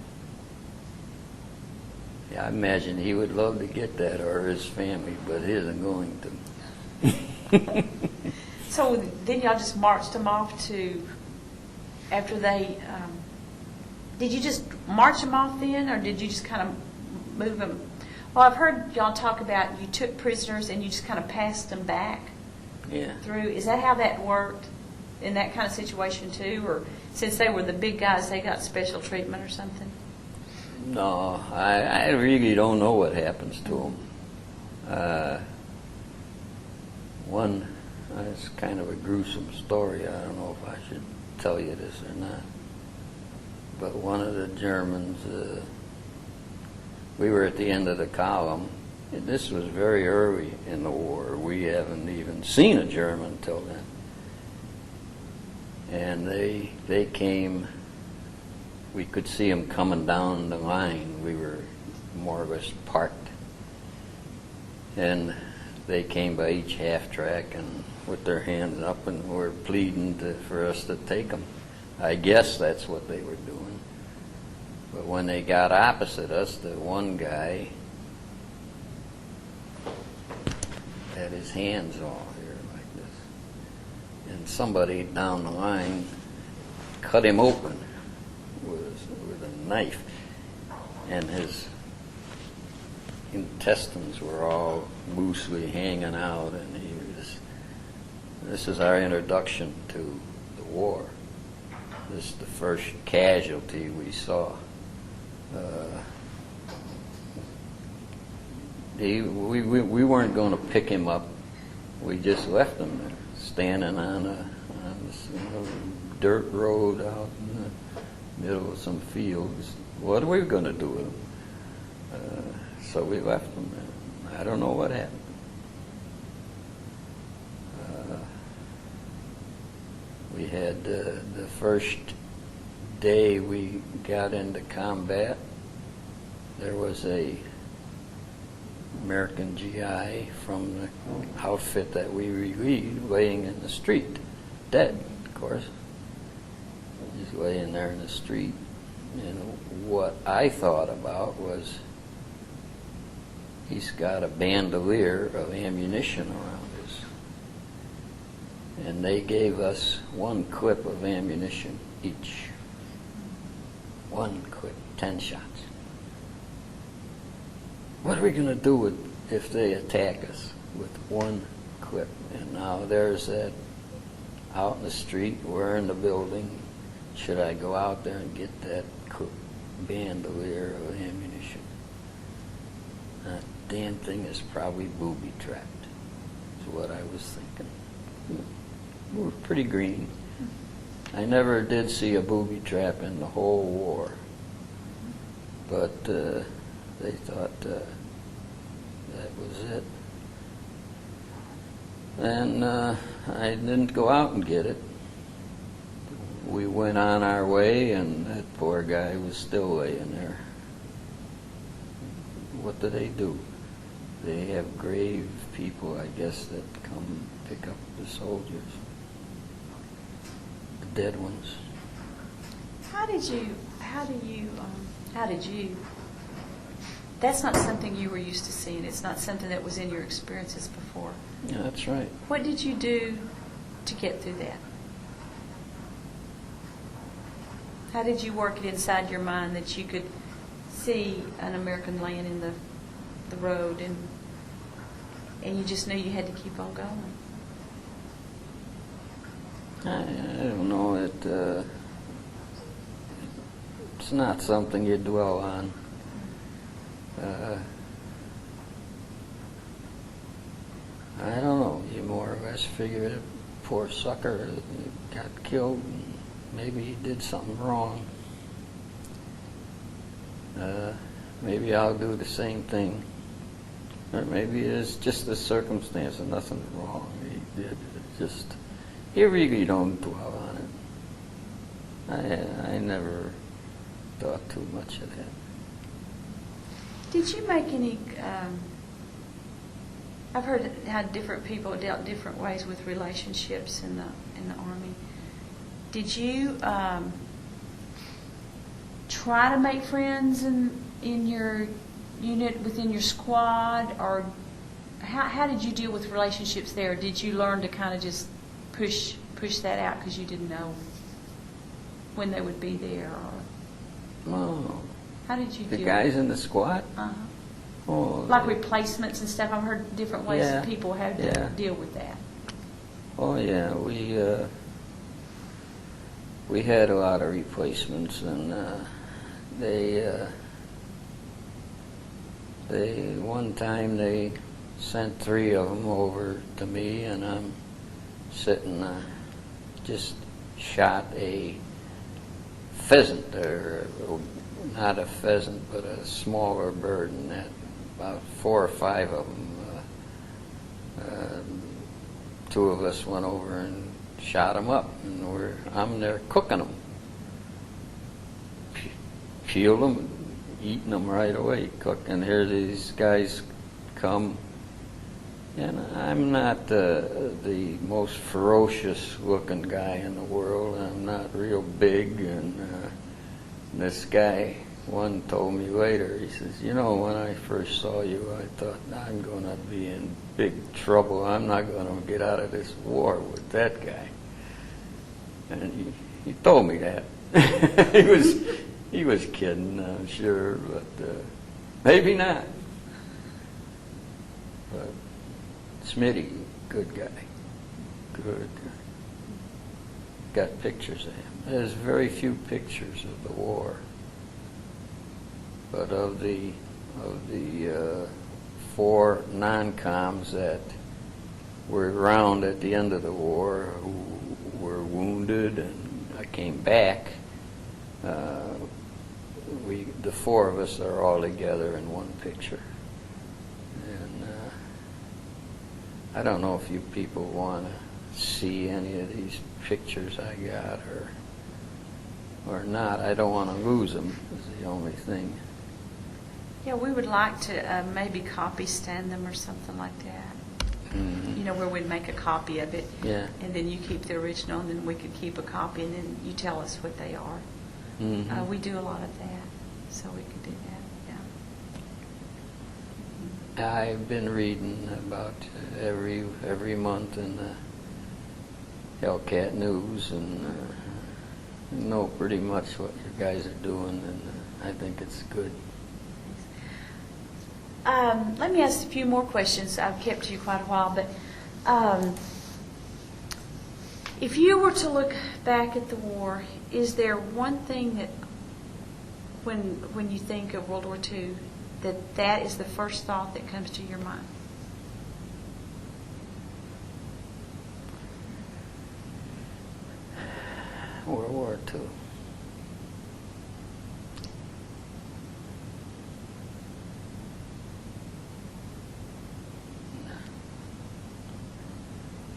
Yeah, I imagine he would love to get that, or his family, but he isn't going to. So then y'all just marched them off to, after they, did you just march them off then, or did you just kind of move them? Well, I've heard y'all talk about you took prisoners and you just kind of passed them back through. Is that how that worked in that kind of situation too? Or since they were the big guys, they got special treatment or something? No, I really don't know what happens to them. It's kind of a gruesome story. I don't know if I should tell you this or not. But one of the Germans, we were at the end of the column. And this was very early in the war. We haven't even seen a German till then. And they came. We could see them coming down the line. We were more or less parked. And they came by each half track and with their hands up and were pleading for us to take them. I guess that's what they were doing. But when they got opposite us, the one guy had his hands all here like this. And somebody down the line cut him open with a knife. And his intestines were all loosely hanging out. And this is our introduction to the war. This is the first casualty we saw. We weren't going to pick him up. We just left him there, standing on this dirt road out in the middle of some fields. What are we going to do with him? So we left them. I don't know what happened. We had the first day we got into combat, there was a American GI from the outfit that we relieved laying in the street, dead, of course. He's laying there in the street. And what I thought about was he's got a bandolier of ammunition around us. And they gave us one clip of ammunition each. One clip, 10 shots. What are we going to do if they attack us with one clip? And now there's that out in the street, we're in the building. Should I go out there and get that bandolier of ammunition? That damn thing is probably booby-trapped, is what I was thinking. We were pretty green. I never did see a booby trap in the whole war, but they thought that was it. And I didn't go out and get it. We went on our way, and that poor guy was still laying there. What do? They have grave people, I guess, that come pick up the soldiers, the dead ones. How did you, that's not something you were used to seeing. It's not something that was in your experiences before. Yeah, that's right. What did you do to get through that? How did you work it inside your mind that you could see an American laying in the road and you just knew you had to keep on going? I don't know. It's not something you dwell on. I don't know. You more or less figure it, poor sucker got killed. And maybe he did something wrong. Maybe I'll do the same thing. Or maybe it's just the circumstance and nothing wrong he did. It's just, you really don't dwell on it. I never thought too much of that. Did you make any, I've heard how different people dealt different ways with relationships in the Army. Did you try to make friends in your unit, within your squad, or how did you deal with relationships there? Did you learn to kind of just push that out because you didn't know when they would be there? Or Oh. how did you The deal guys with in the squad? Uh-huh. Oh, Like replacements and stuff. I've heard different ways Yeah. that people have to Yeah. deal with that. Oh yeah, we had a lot of replacements, and they one time they sent 3 of them over to me, and I'm sitting, just shot a pheasant, or not a pheasant, but a smaller bird, and that about 4 or 5 of them. 2 of us went over and shot them up, and I'm there cooking them, peeled them, eating them right away, and here these guys come, and I'm not the most ferocious looking guy in the world. I'm not real big, and this guy, one told me later, he says, you know, when I first saw you, I thought, I'm going to be in big trouble. I'm not going to get out of this war with that guy. And he told me that. he was kidding, I'm sure, but maybe not. But Smitty, good guy. Good guy. Got pictures of him. There's very few pictures of the war. But of the 4 non-coms that were around at the end of the war who were wounded, and I came back, the four of us are all together in one picture. And I don't know if you people want to see any of these pictures I got or not. I don't want to lose them, is the only thing. Yeah, we would like to maybe copy stand them or something like that. Mhm. You know, where we'd make a copy of it. Yeah. And then you keep the original, and then we could keep a copy, and then you tell us what they are. Mhm. We do a lot of that, so we could do that, yeah. I've been reading about every month in the Hellcat News, and know pretty much what you guys are doing, and I think it's good. Let me ask a few more questions. I've kept you quite a while, but if you were to look back at the war, is there one thing that, when you think of World War II, that is the first thought that comes to your mind? World War II.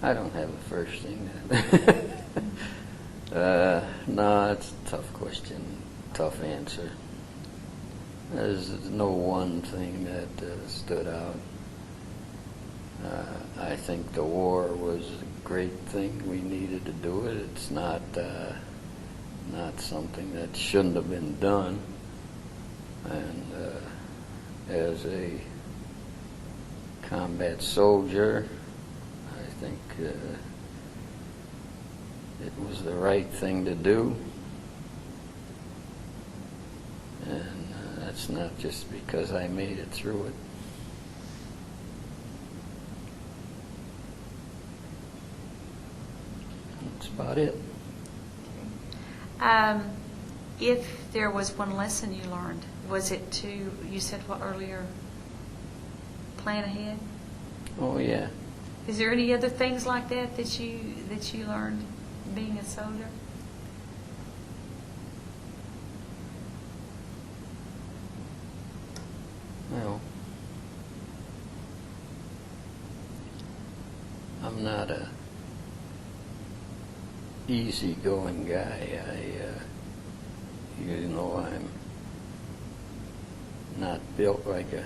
I don't have a first thing. No, it's a tough question, tough answer. There's no one thing that stood out. I think the war was a great thing. We needed to do it. It's not something that shouldn't have been done. And as a combat soldier, I think it was the right thing to do. And that's not just because I made it through it. That's about it. If there was one lesson you learned, was it to, you said what earlier, plan ahead? Oh, yeah. Is there any other things like that that you learned being a soldier? Well, I'm not a easygoing guy. You know, I'm not built like a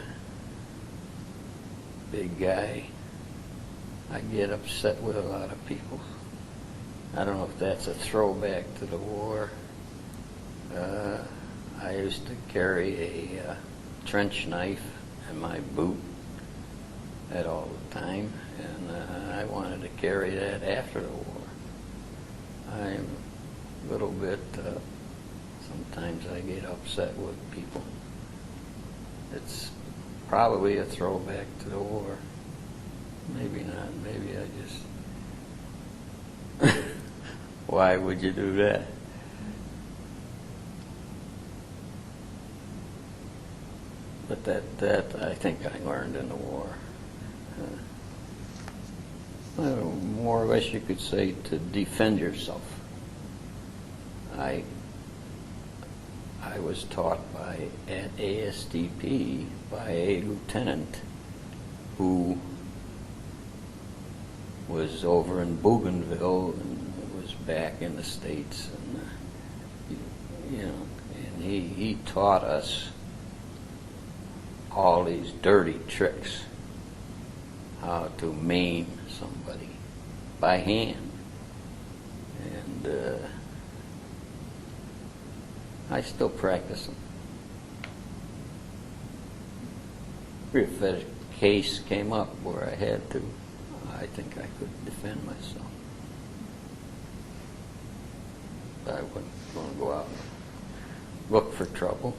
big guy. I get upset with a lot of people. I don't know if that's a throwback to the war. I used to carry a trench knife in my boot at all the time, and I wanted to carry that after the war. I'm a little bit, sometimes I get upset with people. It's probably a throwback to the war. Maybe not. Maybe I just... Why would you do that? But that I think I learned in the war. More or less you could say to defend yourself. I was taught at ASDP by a lieutenant who was over in Bougainville and was back in the States, and and he taught us all these dirty tricks, how to maim somebody by hand. And I still practice them. If a case came up where I had to, I think I could defend myself. But I wouldn't want to go out and look for trouble.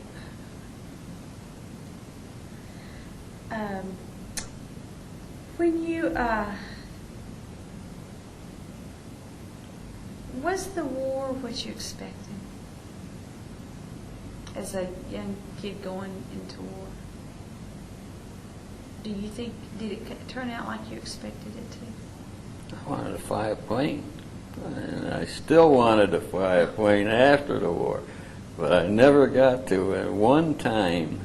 When you, was the war what you expected as a young kid going into war? Do you think, did it turn out like you expected it to? I wanted to fly a plane, and I still wanted to fly a plane after the war. but I never got to. At one time,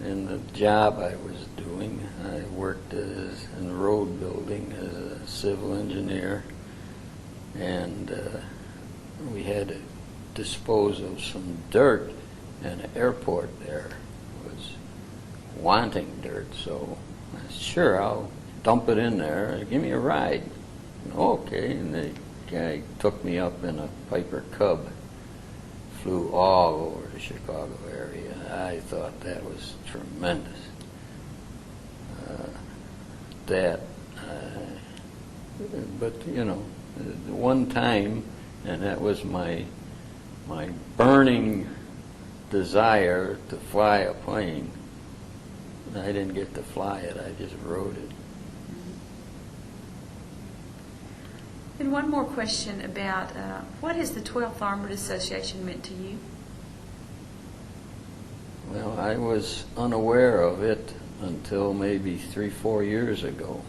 in the job I was doing, I worked in road building as a civil engineer, and we had to dispose of some dirt, and the airport there was wanting dirt, so I said, sure, I'll dump it in there. Give me a ride. Okay, and the guy took me up in a Piper Cub, flew all over the Chicago area. I thought that was tremendous. But you know, the one time, and that was my burning desire to fly a plane. I didn't get to fly it, I just rode it. And one more question about what has the 12th Armored Association meant to you? Well, I was unaware of it until maybe 3-4 years ago,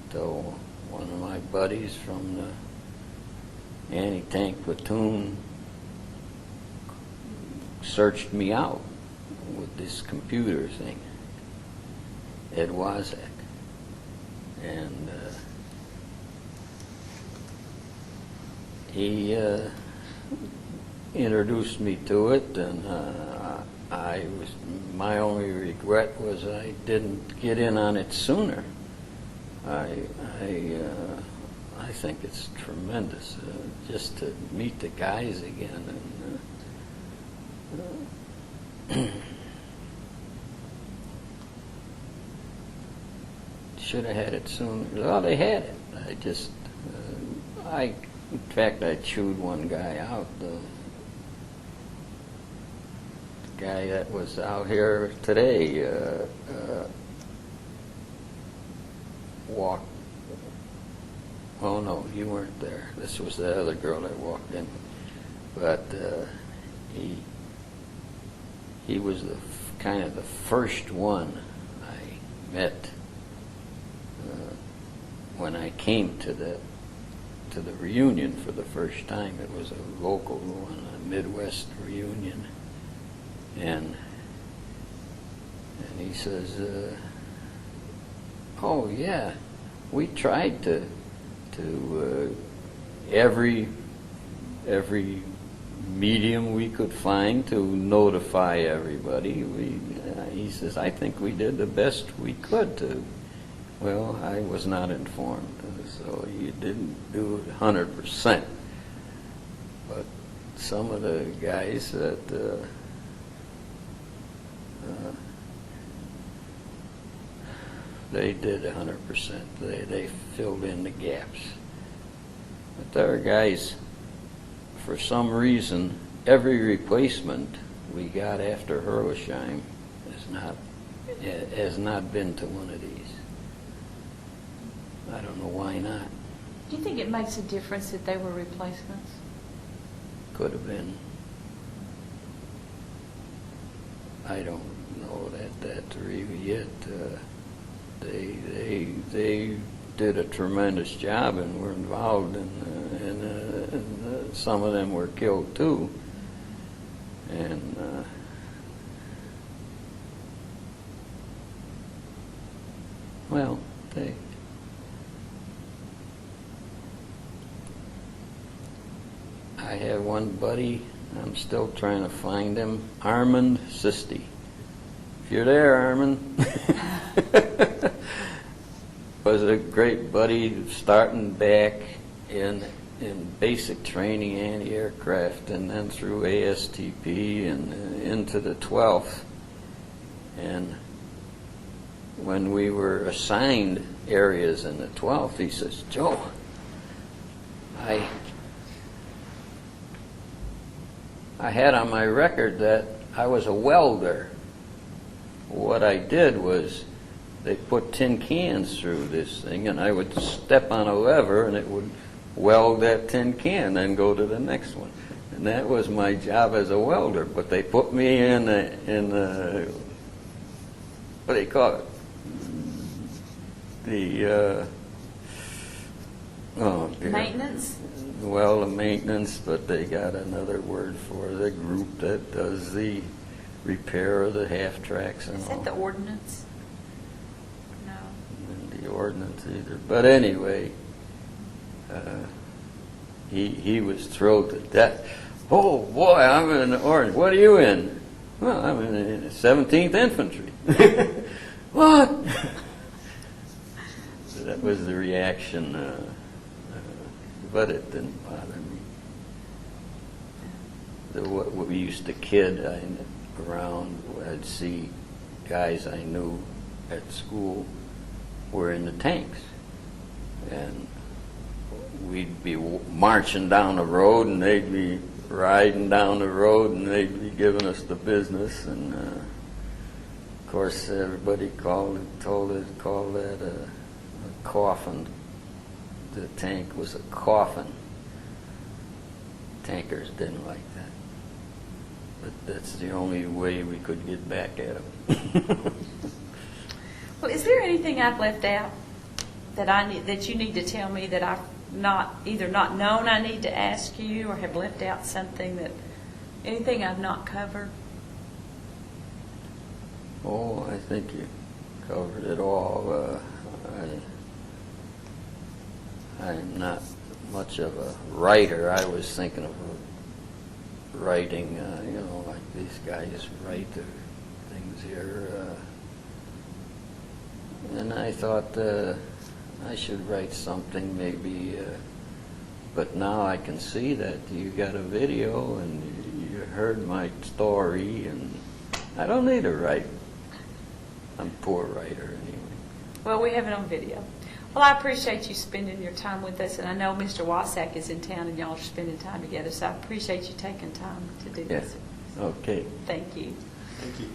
till one of my buddies from the anti-tank platoon searched me out with this computer thing, Ed Wazak, and he introduced me to it, and my only regret was I didn't get in on it sooner. I think it's tremendous just to meet the guys again, and should have had it sooner. Well, they had it. In fact, I chewed one guy out. The guy that was out here today walked. Oh no, you weren't there. This was the other girl that walked in. But he was kind of the first one I met when I came to the reunion for the first time. It was a local one, a Midwest reunion, and he says, "Oh yeah, we tried to every medium we could find to notify everybody. He says, I think we did the best we could to." Well, I was not informed, so you didn't do it 100%. But some of the guys that they did 100%. They filled in the gaps. But there are guys, for some reason, every replacement we got after Herlesheim has not been to one of these. I don't know why not. Do you think it makes a difference that they were replacements? Could have been. I don't know that really yet. They did a tremendous job and were involved, and some of them were killed too. And well, I have one buddy, I'm still trying to find him, Armand Sisti. If you're there, Armand. Was a great buddy starting back in basic training, anti-aircraft, and then through ASTP and into the 12th. And when we were assigned areas in the 12th, he says, "Joe, I had on my record that I was a welder. What I did was they put tin cans through this thing, and I would step on a lever, and it would weld that tin can, then go to the next one. And that was my job as a welder. But they put me in the what do you call it? Oh, dear. Maintenance? Well, the maintenance, but they got another word for the group that does the repair of the half-tracks and Is all. that the ordinance? No. And the ordinance either. But anyway, he was thrilled to death. Oh, boy, I'm in the ordinance. What are you in? Well, I'm in the 17th Infantry. What? So that was the reaction, but it didn't bother me. What we used to kid around, I'd see guys I knew at school were in the tanks, and we'd be marching down the road, and they'd be riding down the road, and they'd be giving us the business, and of course everybody called that a coffin. The tank was a coffin. Tankers didn't like that, but that's the only way we could get back at them. Well, is there anything I've left out that you need to tell me that I've either not known I need to ask you, or have left out anything I've not covered? Oh, I think you covered it all. I'm not much of a writer. I was thinking of writing, like these guys write their things here. And I thought I should write something maybe, but now I can see that you got a video and you heard my story, and I don't need to write. I'm a poor writer anyway. Well, we have it on video. Well, I appreciate you spending your time with us, and I know Mr. Wasak is in town and y'all are spending time together, so I appreciate you taking time to do this. Okay. Thank you. Thank you.